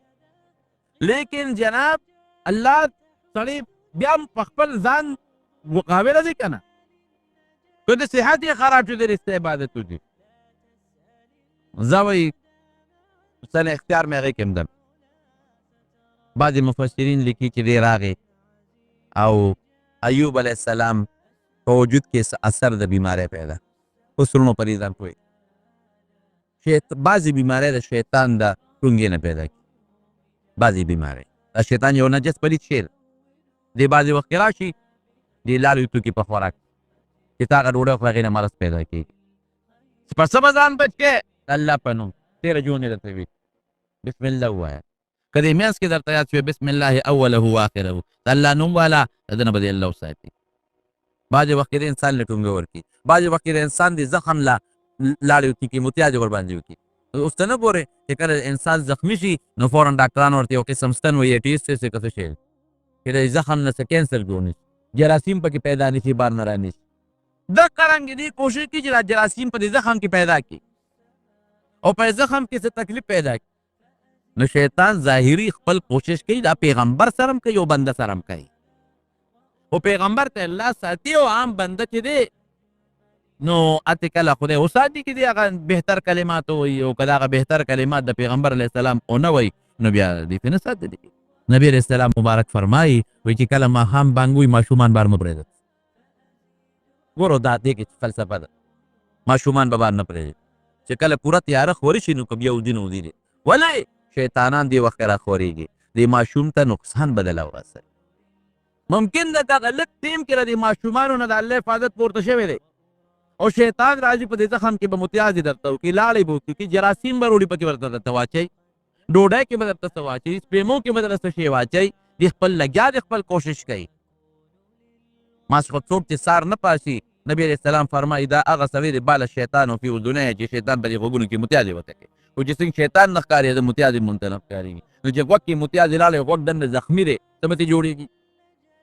لیکن جناب الله سړی بیا هم په خپل ځان مقابله دی که نه، که د صحت یې خراب شو د رسته عبادت وکړي. زه وایي سن اختیار مې هغې کې هم ده. بعضې مفسرین لیکي چې دی راغی او ایوب علیه السلام په وجود کې اثر د بیماری پیدا، اوس ورونو په دې ځان پوهېږي. بعضې بیماری د شیطان د ټونګې نه پیدا کېږي، بعضې بیماری د شیطان یو نجس پلید شی دی، دی بعضې وخت کې راشي د لالو توکي په خوراک چې تا هغه ډوډۍ خو هغې نه مرض پیدا کېږي. په څه به ځان بچ کړې؟ د الله په نوم تېره جون یې درته وي، بسم الله ووایه. که دې منځ کې درته یاد شوی بسم الله اوله واخره، د الله نوم والا د ده نه به دې الله وساتي. بعضې وخت کې د انسان له ټونګه ورکړي، بعضې وخت کې د انسان د زخم له لاړې وکړي، متیازې ورباندې وکړي. اوس ته نه ګورې چې کله انسان زخمي شي نو فوراً ډاکټران ورته یو قسم ستن وایي ټیسټ چې څه شی چې د زخم نه څه کینسر جوړ نه شي، جراثیم پکې پیدا نه شي، بار نه رانه شي. دغه رنګې دې کوشش کړي چې دا جراثیم په دې زخم کې پیدا کړي او په زخم کې څه تکلیف پیدا کړي. نو شیطان ظاهري خپل کوشش کوي دا پیغمبر سره هم کوي او بنده سره هم کوي، او پیغمبر ته الله ساتي او عام بنده چې دی نو اته کله خدای وساتي چې دی هغه بهتر کلمات وایي، او که هغه بهتر کلمات د پیغمبر علیه السلام ونه وایي نو بیا دې پرې نه ساتي. نبی علیه السلام مبارک فرمایي وایي چې کله ماښام بانګ وي ماشومان بار مه پرېږدئ. ګورو دا دې کې فلسفه ده، ماشومان به بار نه پرېږدي چې کله پوره تیاره خورې شي نو که بیا ودي نو ودي دی. ولې شیطانان دې وخت را خورېږي، دې ماشوم ته نقصان بدله ورسوي. ممکن ده دغه لږ ټیم کې د دې ماشومانو نه د الله حفاظت پورته شوی دی او شیطان راځي په دې زخم کې به متیازې درته وکړي، لاړې به وکړي، جراثیم به روړي پکې ورته درته واچوي، ډوډۍ کې به درته څه واچوي، سپېمو کې به درته څه شی واچوي. دې خپل لګیا دی، خپل کوشش کوي. ماسخوتوب چې سار نه پاسي، نبی علیه السلام فرمایي دا هغه سړی دی باله شیطان فی اذنیه چې شیطان په دې غوږونو کې متیازې ورته کوي، او چې څنګه شیطان نه ښکاري د متیازې مونږ ته نه ښکارېږي. نو چې غوږ کې متیازې لاړې غوږ دننه زخمي دی څه به ترې جوړېږي؟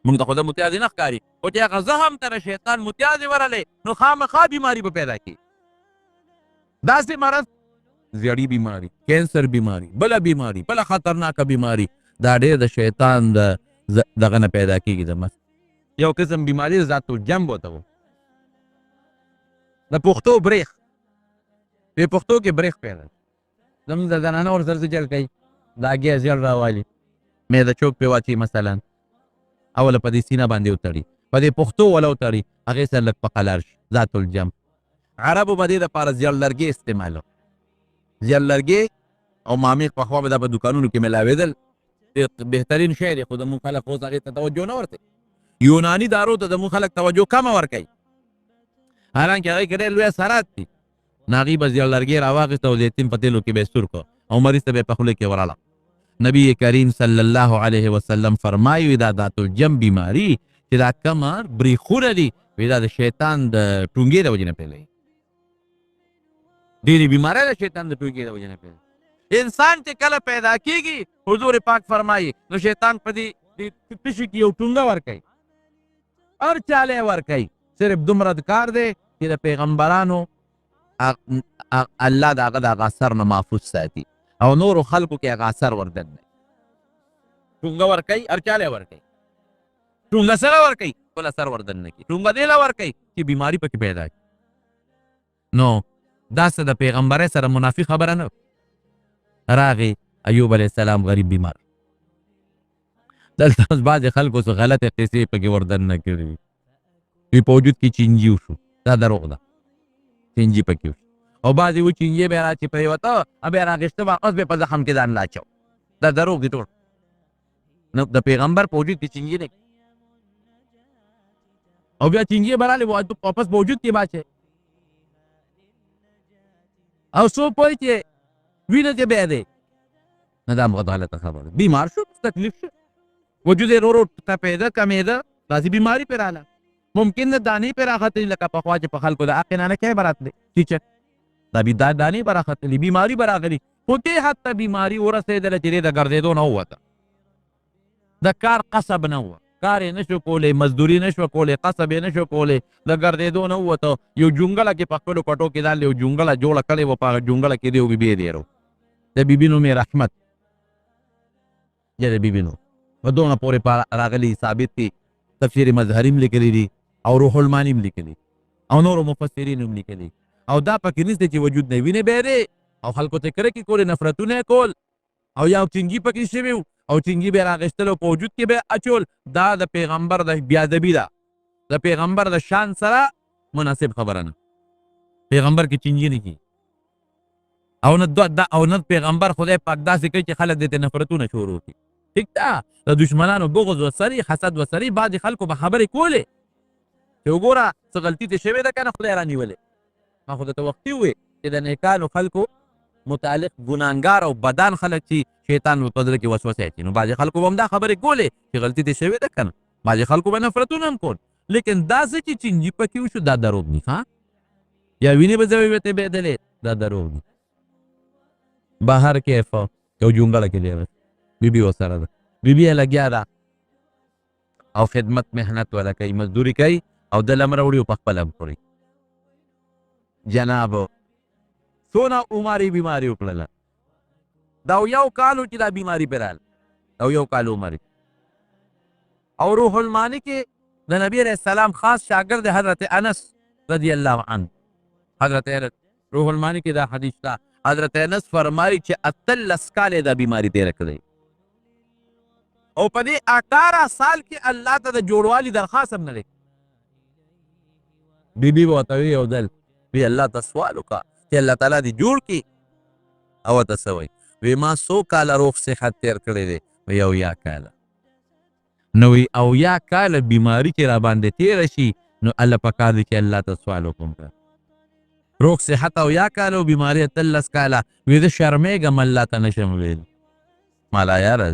مونږ ته خو د متیازې نه ښکاري، او چې هغه زخم ته شیطان متیازې ورلی نو خامخا بیماري به پیدا کړي. داسې مرض زیړی بیماری، کینسر بیماری، بله بیماری، بله خطرناکه بیماری دا ډېر د شیطان د دغه نه پیدا کېږي. د مس یو قسم بیماری ذات الجنب ورته و، د پښتو بریښ، په پښتو کې بریښ پیدا زموږ د زنانه ورسره څه چل کوي، دا ګیس ژر راوالي، معده چوک پرې واچوي مثلا، اوله په دې سینه باندې وتړي، په دې پښتو وله وتړي، هغې سره لږ په قلار شي، ذات الجنب. عربو به دې دپاره زیړ لرګي استعمالو، زیړ لرګي او مامیخ پخوا به دا په دوکانونو کې میلاوېدل، بهترین شی دی، خو زموږ خلک اوس هغې ته توجه نه ورکوي. یوناني دارو ته زموږ خلک توجه کمه ورکوي، حالانکې هغې کې ډېر لوی اثرات دي. نو هغې به زیړ لرګی راواخېسته او زیتون په تیلو کې به یې سور کړه او مریض ته به یې په خوله کې وراړه. نبی کریم صلی الله علیه وسلم فرمایي دا ذات الجنب بیماری چې دا کومه بریښونه دي وایي دا د شیطان د ټونګې د وجې نه پیلوي. ډېرې بیمارۍ د شیطان د ټونګې د وجې نه پیلوي. انسان چې کله پیدا کېږي حضور پاک فرمایي نو شیطان په دې تشي کې یو ټونګه ورکوي، هر چاله یې ورکوي. صرف دومره کار دی چې د پیغمبرانو الله د هغه د هغه اثر نه محفوظ ساتي او نورو خلکو کې هغه اثر وردن دی. ټونګه ورکوي، هر چاله یې ورکوي، ټونګه سره ورکوي، خپل اثر وردن نه کړي، ټونګه دې له ورکوي چې بیماري پکې پیدا کړي. نو دا څه د پیغمبرۍ سره منافي خبره نه. راغی ایوب علیه السلام غریب بیمار، دلته اوس بعضې خلکو څه غلطې قصې پکې وردن نه کړي، دوی په وجود کې چینجي وشو، دا دروغ ده، چینجي پکې وشو، او بعضې و چینجي به یې را چې پرېوته بیا یې راغېسته واپس به یې په زخم کې ځان لاچو، دا دروغ دي ټول. نو د پیغمبر په وجود کې چینجي نه او بیا چینجي به رالې واپس په وجود کې باچې او څو پوه چې وینه چې بیا دی نه، دا غلطه خبره. بیمار شو، تکلیف شو، وجود یې ورو ټپېده، کمېده، داسې بیماري پرې راله. ممکن د دانې پې راختلي لکه پخوا چې په خلکو د عقې نه نکی به راتلی ټیچر دا دانې به راختلي بیماري به راغلي خو دې حد ته بیماري ورسېدله چې دې د ګرځېدو نه ووته د کار قصب نه وه کار یې نشو کولی مزدوري نشوه کولی قصب یې نشو کولی د ګرځېدو نه ووته یو جونګله کې په خپلو کټو کې دال یو جونګله جوړه کړې وه په هغه جونګله کې دی یو بیبي یې دیرو د بیبي نوم یې رحمت یا د بیبي نوم په دونه پورې راغلي ثابت دي تفسیر مظهري هم لیکلي دي او روح الماني هم لیکلي او نورو مفسرین هم لیکلي او دا پکې نشته چې وجود نه وینې به دی او خلکو ته کرکې کولې نفرتونه یې کول او یا چنګي پکې شوي او چنګي به یې راغېستل او په وجود کې به یې اچول دا د پیغمبر د بیادبي ده د پیغمبر د شان سره مناسب خبره نه پیغمبر کې چنګي نه کي او نه پیغمبر خدای پاک داسې کوي چې خلک دې ته نفرتونه شروع کړي ټیک ده د دشمنانو بغض وسري حسد وسري بعضې خلکو به خبرې کولې چې وګوره څه غلطي دې شوې ده که نه خدای رانیولې ما خو درته وختي ووې چې د نیکانو خلکو متعلق ګناهګار او بدان خلک چې شیطان په زړه کې وسوسه اچوي نو بعضې خلکو به هم دا خبرې کولې چې غلطي دې شوې ده که نه بعضې خلکو به نفرتونه هم کول لیکن داسې چې چینجي پکې وشو دا دروغ دي ها یا وینې به زوی ورته بهېدلې دا دروغ دي بهر کیف یو جونګله کې دی بیبي ورسره ده بیبي یې لګیا ده او خدمت محنت ولا کوي مزدوري کوي او د لم راوړي او په خپله هم خوري جناب څونه عمري بیماري وکړله دا یو کالو چې دا بیماري پې راغله او یو کال عمر او روح المانی کې د نبی علیہ السلام خاص شاگرد حضرت انس رضی الله عنه حضرت روح المانی کې دا حدیث تا حضرت انس فرمایي چې 18 کال دا بیماری تیر کړی او په دې 18 سال کې الله ته د جوړوالي درخواست هم نه دی بیبي ورته وی یو ځل وی الله ته سوال وکړه چې الله تعالی دې جوړ کړي او ورته څه وایي وی ما 100 کاله روغ صحت تیر کړی دی وی او یا کاله نو وی او یا کاله بیماری چې را باندې تیره شي نو الله پکار دی چې الله ته سوال وکړم روغ صحت او یا کاله بیماری 18 کاله وی زه شرمېږم الله ته نشم ویل مالا یاره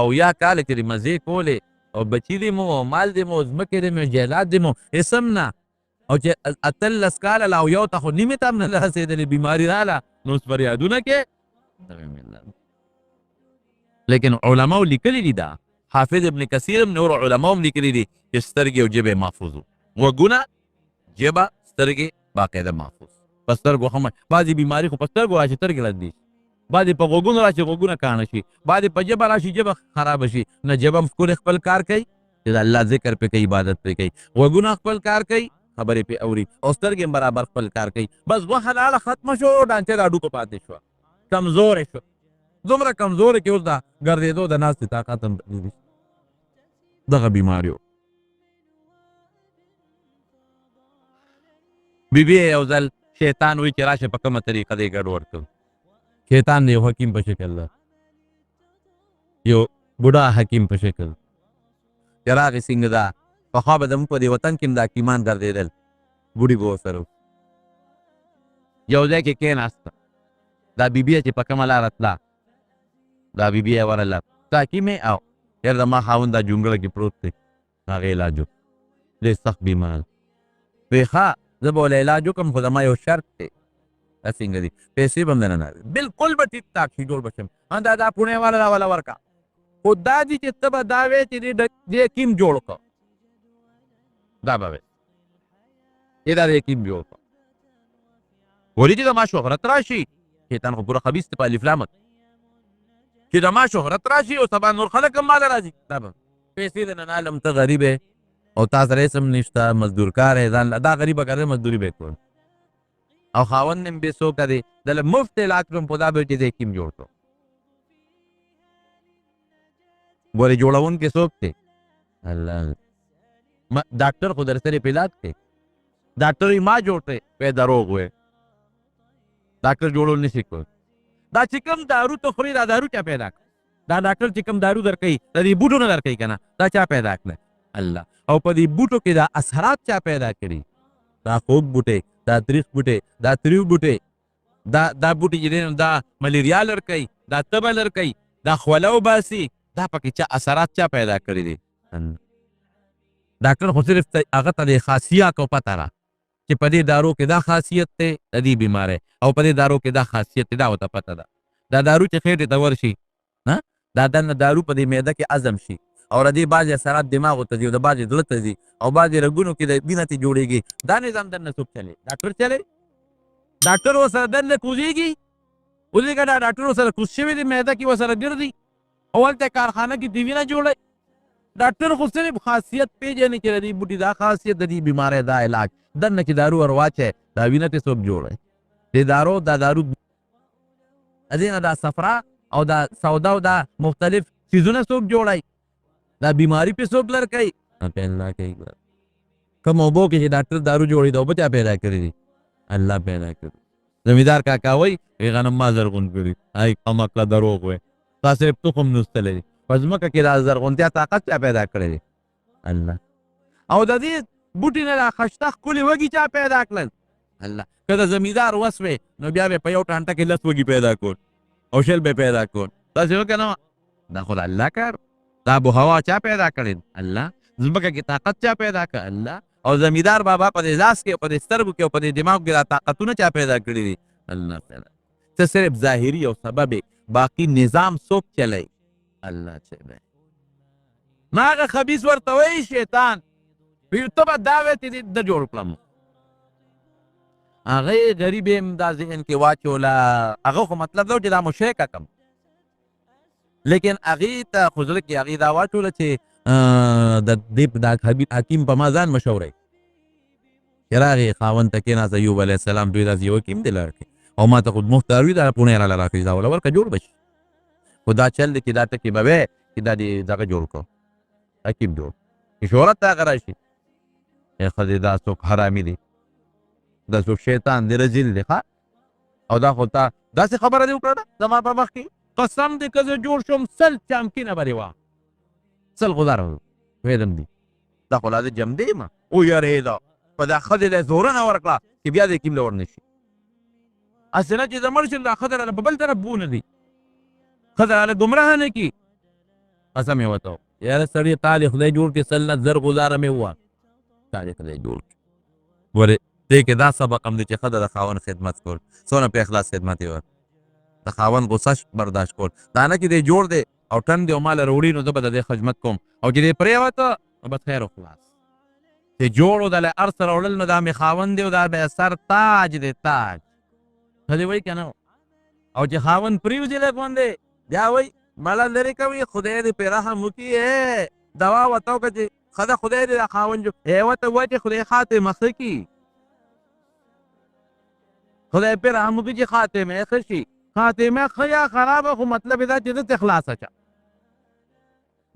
او یا کاله چې مزې کولې او بچی دې مو او مال دې مو ځمکې دې مو جهیلات دې مو اسم نه او چې 18 کاله لا او یو ته خو نیمې ته هم نه رسېدلې بیماري راله نو اوس فریادونه کې لیکن علماو لیکلي دي دا حافظ ابن کثیر هم نور علماو هم لیکلي دي چې سترګې او ژبې محفوظ وو غوږونه ژبه سترګې باقاعده محفوظ په سترګو هم بعضې بیماري خو په سترګو راشي سترګې لږ بعضې په غوږونو راشي غوږونه کاڼه شي بعضې په ژبه راشي ژبه خرابه شي نه ژبه هم ښکلې خپل کار کوي چې د الله ذکر پې کوي عبادت پې کوي غوږونه خپل کار کوي خبرې پې اوري او سترګې هم برابر خپل کار کوي بس غوښه لاړه ختمه شو ډانچه د هډوکو پاتې شوه کمزورې شو دومره کمزورې کې اوس د ګرځېدو د ناستې طاقت هم دغه بیماریو بیبي یو ځل شیطان وایي چې راشه په کومه طریقه دې ګډوډ کړم شیطان دی یو حکیم په شکل ده یو بوډا حکیم په شکل چې راغې څنګه ده پخوا به زموږ په دې وطن کې هم د حکیمان ګرځېدل بوډي به ورسره یو ځای کې کېناسته دا بیبي چې په کومه لاره تله دا بیبي یې ورله ته حکیم یې او یار زما خاوند دا جونګړه کې پروت دی هغې علاج وکړو ډېر سخت بیمار وی ښه زه به ورله علاج وکړم خو زما یو شرط دی دا څنګه دي پیسې به هم درنه نه بلکل به ټیک ټاک شي جوړ به شم دا پوڼې والا دا والا ورکړه خو دا دي چې ته به دا وې چې دې حکیم جوړ کړه دا به وې چې دا د حکیم جوړ کړه ولې چې زما شهرت راشي شیطان خو پوره خبیث دی په الف لام چې زما شهرت راشي او سبا نور خلک هم ماله راځي دا به پیسې درنه نه علم ته غریب یې او تا سره هېڅ هم نشته مزدور کار یې ځان دا غریبه کار مزدوري به یې کول او خاوند هم بې څوکه دی دله مفت علاج کړم خو دا به چې د حکیم جوړ کړو ګورې جوړونکی څوک دی الله ډاکټر خو در سره په علاج کوي ډاکټر یې ما جوړ کړی وی دروغ وی ډاکټر جوړول نشي کولی دا چې کوم دارو ته خوري دا دارو چا پیدا کړ دا ډاکټر چې کوم دارو درکوي د دې بوټو نه درکوي که نه دا چا پیدا کړی الله او په دې بوټو کې دا اثرات چا پیدا کړي دا خوږ بوټی دا تریخ بوټی دا تریو بوټی دا بوټي چې دی دا ملیریا لرکوي دا تبه لرکوي دا خوله وباسي دا پکې چا اثرات چا پیدا کړي دي ډاکټر خو صرف هغه ته د خاصیات او پته را چې په دې دارو کې دا خاصیت دی د دې بیمارۍ او په دې دارو کې دا خاصیت دی دا ورته پته ده. دا دارو چې خېټې ته ورشي دا دننه دارو په دې معده کې هضم شي او د دې بعضې اثرات دماغو ته ځي او د بعضې زړه ته ځي او بعضې رګونو کې د وینه ترې جوړېږي. دا نظام دننه څوک چلوي؟ ډاکټر چلوي. ډاکټر ورسره دننه کوزېږي اوسېږه دا ډاکټر ورسره کوز شوی دی معده کې ورسره ګرځي او هلته کارخانه کې د وینه جوړوي. ډاکټر خو صرف خاصیت پېژني چې د دې بوټي دا خاصیت د دې بیمارۍ دا علاج دننه چې دارو ور واچوي دا وینه ترې څوک جوړوي. دې دارو دا دارو د دې نه دا صفرا او دا سودا او دا مختلف چیزونه څوک جوړوي دا بیماری پې څوک لر کوي الله کوي. کوم اوبو کې چې ډاکټر دارو جوړوي دا اوبه چا پیدا کړي دي؟ الله پیدا کړي. زمیندار کاکا وایي غنم ما زرغون کړي ای کمقله دروغ وایي تا صرف تخم نوستلی دی په ځمکه کې دا زرغونتیا طاقت چا پیدا کړی دی؟ الله. او د دې بوټي نه دا خشته ښکلې وږي چا پیدا کړل؟ الله. که د زمیندار وس وی نو بیا به په یو ټانټه کې لس وږي پیدا کړ او شل به پیدا کړ. داسې وکړه نه دا خو د الله کار. دا آب و هوا چا پیدا کړی؟ الله. ځمکه کې طاقت چا پیدا کړ؟ الله. او زمیندار بابا په دې لاس کې او په دې سترګو کې او په دې دماغ کې دا طاقتونه چا پیدا کړي دي؟ الله پیدا. ته صرف ظاهري او سبب باقي نظام څوک چلوي؟ الله چلوي. ما هغه خبیث ورته وایي شیطان وي ته به دا وایې چې د جوړ کړم. هغه غریب یې دا ذهن کې واچوله هغه خو مطلب دا و چې دا مشرکه کم لیکن هغې ته خو زړه کې هغې دا واچوله چې د دې دا حکیم په ما ځان مشوری چې راغې خاوند ته کېناست ایوب علیه السلام دوی داسې یو حکیم دی لر کې او ما ته خو مختار وي دا پوڼې راله راکړي دا وله ورکه جوړ به شي خو دا چل دی چې دا ټکې به وی چې دا دې دغه جوړ کړو حکیم جوړ چې شهرت ته هغه راشي ښځې دا څوک حرامي دی دا څوک شیطان دی رزیل دی ښه او دا خو تا داسې خبره دې وکړه زما په مخ کې قسم دې که زه جوړ شم سل چامکینه به دې وه سل غدار ویدم دی دا خو لا زه جم دی یم ویرېده په دا ښځې دی زورنه ورکړه چې بیا دې کیم له ورنشي هسې نه چې زه مړ شم دا ښځه راله په بل طرف بونه دي ښځه راله ګمراه نه کي قسم یې ورته یاره سړي تا دې خدای جوړ کړي سل نه زر ګزاره مې ووه تا دې خدای جوړ کړي ورې دې کې دا سبق هم دی چې ښځه د خاوند خدمت کول څونه په اخلاص خدمت یې ور د خاوند غصه برداشت کول دا نه چې دی جوړ دی او ټن دی او ماله راوړي نو زه به د دې خدمت کوم او چې دی پرېوته نو بس خیر و خلاص چې جوړ و دله هر څه راوړل نو دا مې خاوند دی او دا به سر تاج دی تاج ښځې وایي که نه او چې خاوند پرېوځي لږ غوندې بیا وایي مړه لرې کوي خدای دې پرې رحم وکړي دوا ورته وکړه چې ښځه خدای دې دا خاوند ورته وایي چې خدای خاتمه ښه کړي خدای پرې رحم وکړي چې خاتمه یې ښه شي خاتمه ښه یا خرابه خو مطلب یې دا چې دته خلاص اچه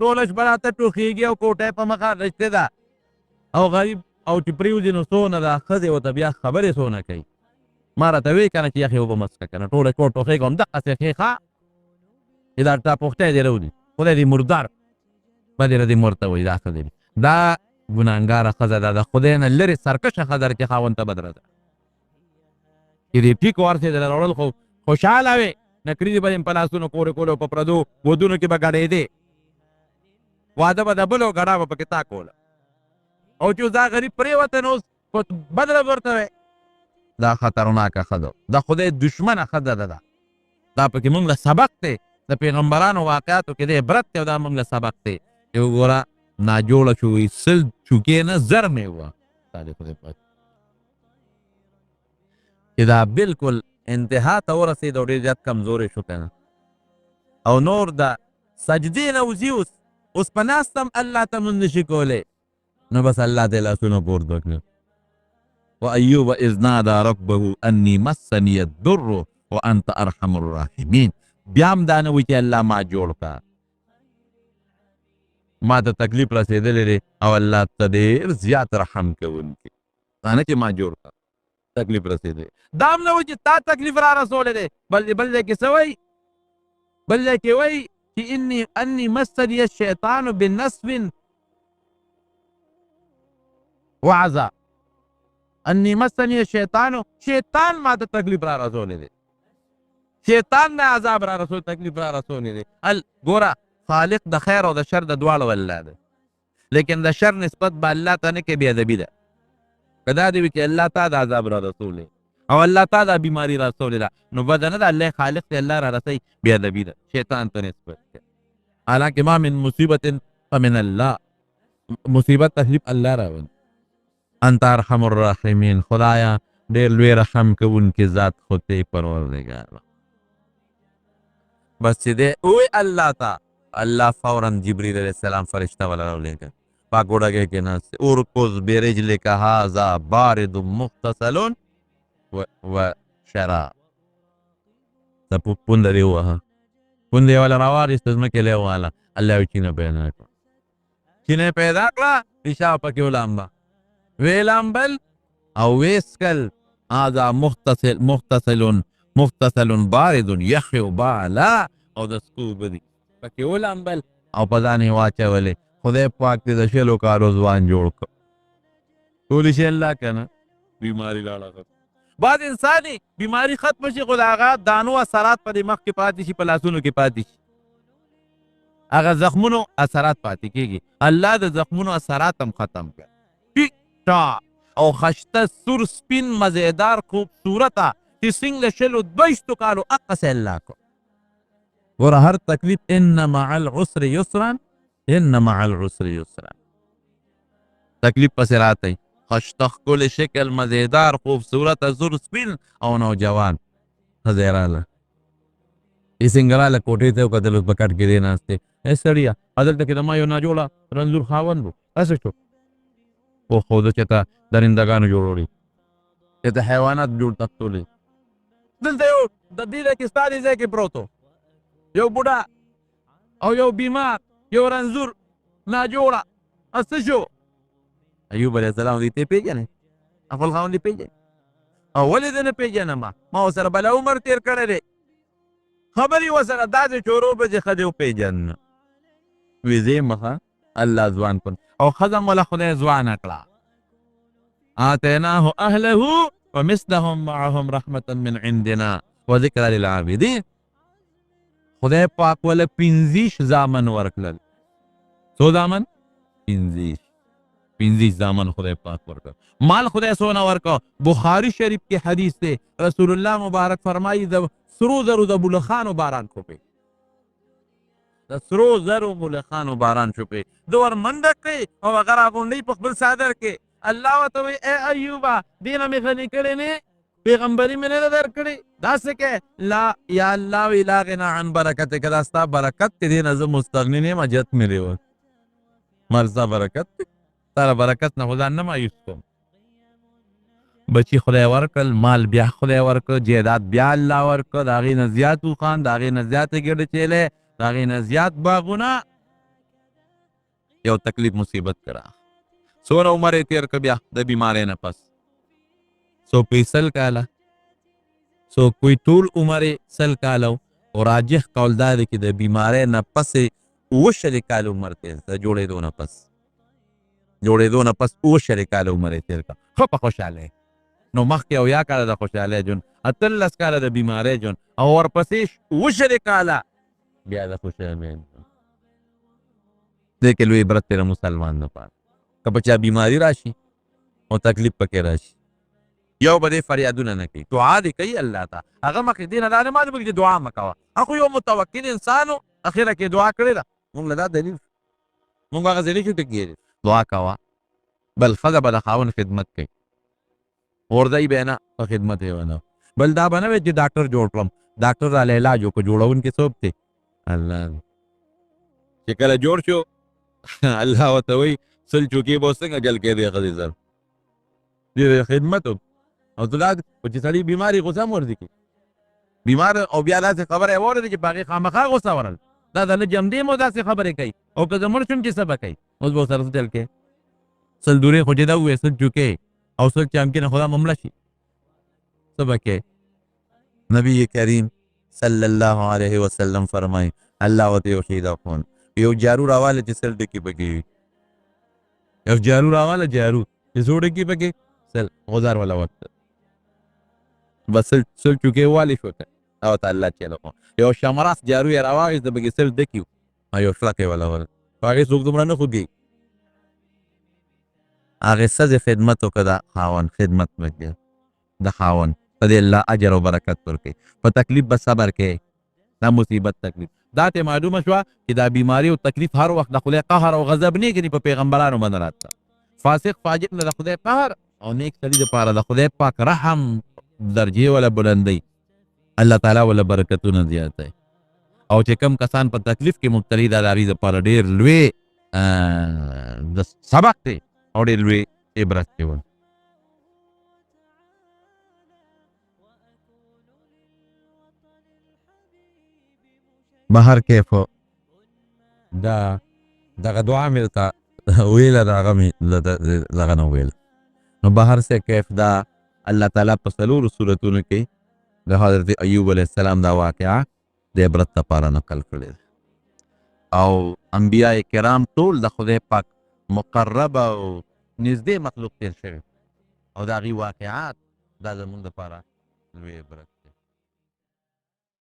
ټوله شپه راته ټوخېږي او کوټه په مخه رشتې ده او غریب او چې پرېوځي نو څونه ده ښځې ورته بیا خبرې څونه کوي ما راته وایي که نه چې یخې اوبه مه څښه که نه ټوله شپه ټوخېږه همدقسې ښې ښه چې دا تا پوښتی دې راولي خدای دې مردار به دې ردې مور ته وایي دا ښځې دي دا ګناهګاره ښځه ده د خدای نه لرې سرکشه ښځه ده چې خاوند ته بدره ده چې دې ټیک ورسېدله راوړل خو خوشحاله وې نکري به یې په لاسونو کورې کولو په پردو ودونو کې به ګډېدې واده به د بلو ګډا به پکې تا کوله او چې دا غریب پرېوته نو اوس بدله ورته وې دا خطرناکه ښځه دا خدای دشمنه ښځه ده دا پکې مونږ له سبق دی د پیغمبرانو واقعاتو کې د عبرت دی او دا مونږ له سبق دی چې وګوره ناجوړه شوې سل چوکې نه زر مې وه دا د خدای پاک چې دا بلکل انتها ته ورسېد او ډېر زیات کمزوری شو که نه او نور د سجدې نه وځي اوس په ناست هم الله ته مونږ نشي کولی نو بس الله ته یې لاسونه پورته کړل وایوب اذ نادى ربه انی مسنی الضر وانت ارحم الراحمین بیا هم دا نه وایي چې الله ما جوړ کړه ما ته تکلیف رسېدلی دی او الله ته ډېر زیات رحم کوونکی دا نه چې ما جوړ کړه تکلیف رسېدلی دا هم نه وایي چې تا تکلیف را رسولی دی بل ځای کې څه وایي بل ځای کې وایي چې انی مسنی الشیطان بنصب وعذاب انی مسنی الشیطان شیطان ما ته تکلیف را رسولی دی شیطان نه عذاب را رسول تکلیف را رسولی دی ګوره خالق د خیر او د شر د دواړو الله دی لیکن د شر نسبت به الله ته نه کې بې ادبي ده. که دا دې وي چې الله تا د عذاب را رسولی او الله تا دا بیماری را رسولی ده نو بده نه ده، الله خالق دی، الله را رسوي، بې ادبي ده شیطان ته نسبت ده. حالانکه ما من مصیبت فمن الله، مصیبت تکلیف الله راولي. انت ارحم الراحمین، خدایا ډېر لوی رحم کوونکی ذات خو ته پروردګار. بس چې دی وی الله ته، الله فوراً جبریل علیہ السلام فرشتہ والا راولېږه، پاک وړګی کې ناست دی، ارکض برجلک هذا بارد مغتسل و شراب. ته پونده دې ووهه، پونده یې والا راواخېسته ځمکې له یې وواله، الله یې چینه پیدا کړه، چینه پیدا کړه، پیشاب پکې ولامبه، ویې لامبل او ویې څښل. هذا مغتسل بارد یخ بالا، او د څښو اوبه دي پکې ولامبل او په ځان یې واچولې. خدای پاک دې د شلو کالو ځوان جوړ کړ. ټولې شی الله که نه بیماري لاړه. بعض انسان بیماری ختم شي خو د هغه دانو اثرات په دې مخ کې پاتې شي، په لاسونو کې پاتې شي، هغه زخمونو اثرات پاتې کېږي. الله د زخمونو اثرات هم ختم کړ. ټیک ټاک او خشته سور سپین مزیدار خوبصورته چې څنګه شلو 22 کالو هغسې الله کړ. ګوره هر تکلیف ان مع العسر یسرا، ان مع العسر یسرا. تکلیف پسې راتی، خشته ښکلې شکل مزیدار خوبصورته زور سپین او نوجوان ښځی راله. ای څنګه راله کوټې ته یې وکتل، اوس په کټ کې دی ناست دی. ای سړیه هلته کې د ما یو ناجوړه رنځور خاوند و، هسې شو وښوده چې ته درندګانو جوړوړي، چې ته حیوانات جوړ تختولې. دلته یو د دې ځای کې ستا دې ځای کې پروت و یو بوډا او یو بیمار، یو رنځور ناجوړه، څه شو؟ ایوب علیه السلام دې ته یې پېژنې؟ خپل خاوند دې پېژنې؟ او ولې دې نه پېژنم؟ ما ورسره بله عمر تېر کړی دی، خبرې ورسره داسې شروع به چې ښځې وپېژنه. ویې ځې مخه الله ځوان کړ او ښځه موله خدای ځوانه کړه. آتیناه اهله ومثلهم معهم رحمة من عندنا وذکر للعابدین. خدای پاک وله 25 زامن ورکړل. څو زامن؟ 25 زامن خدای پاک ورکړل. مال خدای څونه ورکړ؟ بخاری شریف کې حدیث دی، رسول الله مبارک فرمایي د سرو زرو د بولخانو باران شوپې، د سرو زرو بولخانو باران شوپې. د ور منډه کوي او هغه راغونډوي په خپل څادر کې. الله ورته وایي ای ایوبه دې نه مې غني کړی نه، پیغمبري مې نه ده درکړې، داسې کې لا یا الله وی لا غنا عن برکتک، دا ستا برکت دی، دې نه زه مستغني نه یم، اجت مې دی ور مرزا برکت دی، ستا برکت نه خو ځان نه مایوس کوم. بچي خدای ورکړل، مال بیا خدای ورکړ، جیدات بیا الله ورکړ، د هغې نه زیات اوښان، د هغې نه زیاتې ګېډه چیلې، د هغې نه زیات باغونه. یو تکلیف مصیبت کړه. څومره عمر یې تېر کړ بیا د بیمارۍ نه پس؟ څوک وایي 100 کاله، څوک وایي ټول عمر یې 100 کاله او راجح قول دا دی چې د بیمارۍ نه پسې اووه کاله عمر تېر د جوړېدو نه پس، جوړېدو نه پس اووه کاله عمر یې تېر کړ. ښه په خوشحالۍ. نو مخکې 80 کاله د خوشحالۍ ژوند، 18 کاله د بیمارۍ ژوند او ورپسې اووه کاله بیا د خوشحالۍ ژوند. دې کې لوی عبرت دی د مسلمان لپاره. که په چا بیماري راشي او تکلیف پکې راشي، یو به دې فریادونه نه کوي، دعا دې کوي الله ته. هغه مخکې دې نه دا نه معلومېږي چې دعا مه کوه. هغه یو متوکل انسان و، اخره کې دعا کړې ده. مونږ له دا دلیل مونږ هغه ځای کې ټکېږي دعا کوه. بل ښځه به د خاوند خدمت کوي، غورځوي به یې نه، په خدمت یې ونه. بل دا به نه وي چې ډاکټر جوړ کړم، ډاکټر راله علاج وکړو، جوړونکی څوک دی؟ الله. چې کله جوړ شو الله ورته وایي 100 چوکۍ به اوس څنګه جل کړې دې ښځې سره، دې خدمت او ته دا چې سړي بیماري غوسه هم ورځي کوي، بیمار او بیا داسې خبره یې واورېده چې په هغې خامخا غوسه ورل. دا د نه جمدې مو داسې خبرې کوي او که زه مړ شم چې څه به کوي؟ اوس به ورسره څه چل کوې؟ 100 دورې خو چې دا ووایې 100 چوکۍ او 100 چامکې خدا ممله شي، څه به کوې؟ نبی کریم صلی الله علیه وسلم فرمایي الله ورته یو شی راښوون، یو جارو راواله چې 100 ډکي پکې وي، یو جارو راواله، جارو چې څو ډکي پکې 100 غوزار والا وخت بس 100 چوکۍ والي شو ته او ته الله چلو. یو شمراس جارو یې راواخېست د پکې 100 ډکي وو، یو شلکۍ والا ول، په هغې څوک دومره نه خوږېږي. هغه ښځې خدمت وکړه د خاوند خدمت وکړي د خاوند په دې الله اجر او برکت ورکړي په تکلیف به صبر کوي دا مصیبت تکلیف دا ته معلومه شوه چې دا بیماری او تکلیف هر وخت د خدای قهر او غضب نه کوي په پیغمبرانو باندې راځي فاسق فاجر نه د خدای قهر او نیک سړي دپاره د خدای پاک رحم درجې ولا بلندوي الله تعالی ولا برکتونه زیاتوي او چې کم کسان په تکلیف کې مبتلي دا د هغوی دپاره ډېر لوی د سبق دی او ډېر لوی عبرت دی بهر کیف دا دغه دعا مې ورته ویله د هغه مې دغه نه ویل نو بهر سے کیف دا الله تعالی په څلورو صورتونو کې د حضرت ایوب علیه السلام دا واقعه د عبرت لپاره نقل کړې ده او انبیاء کرام ټول د خدای پاک مقرب او نږدې مخلوق تیر شوي او د هغوی واقعات دا زموږ دپاره لوی عبرت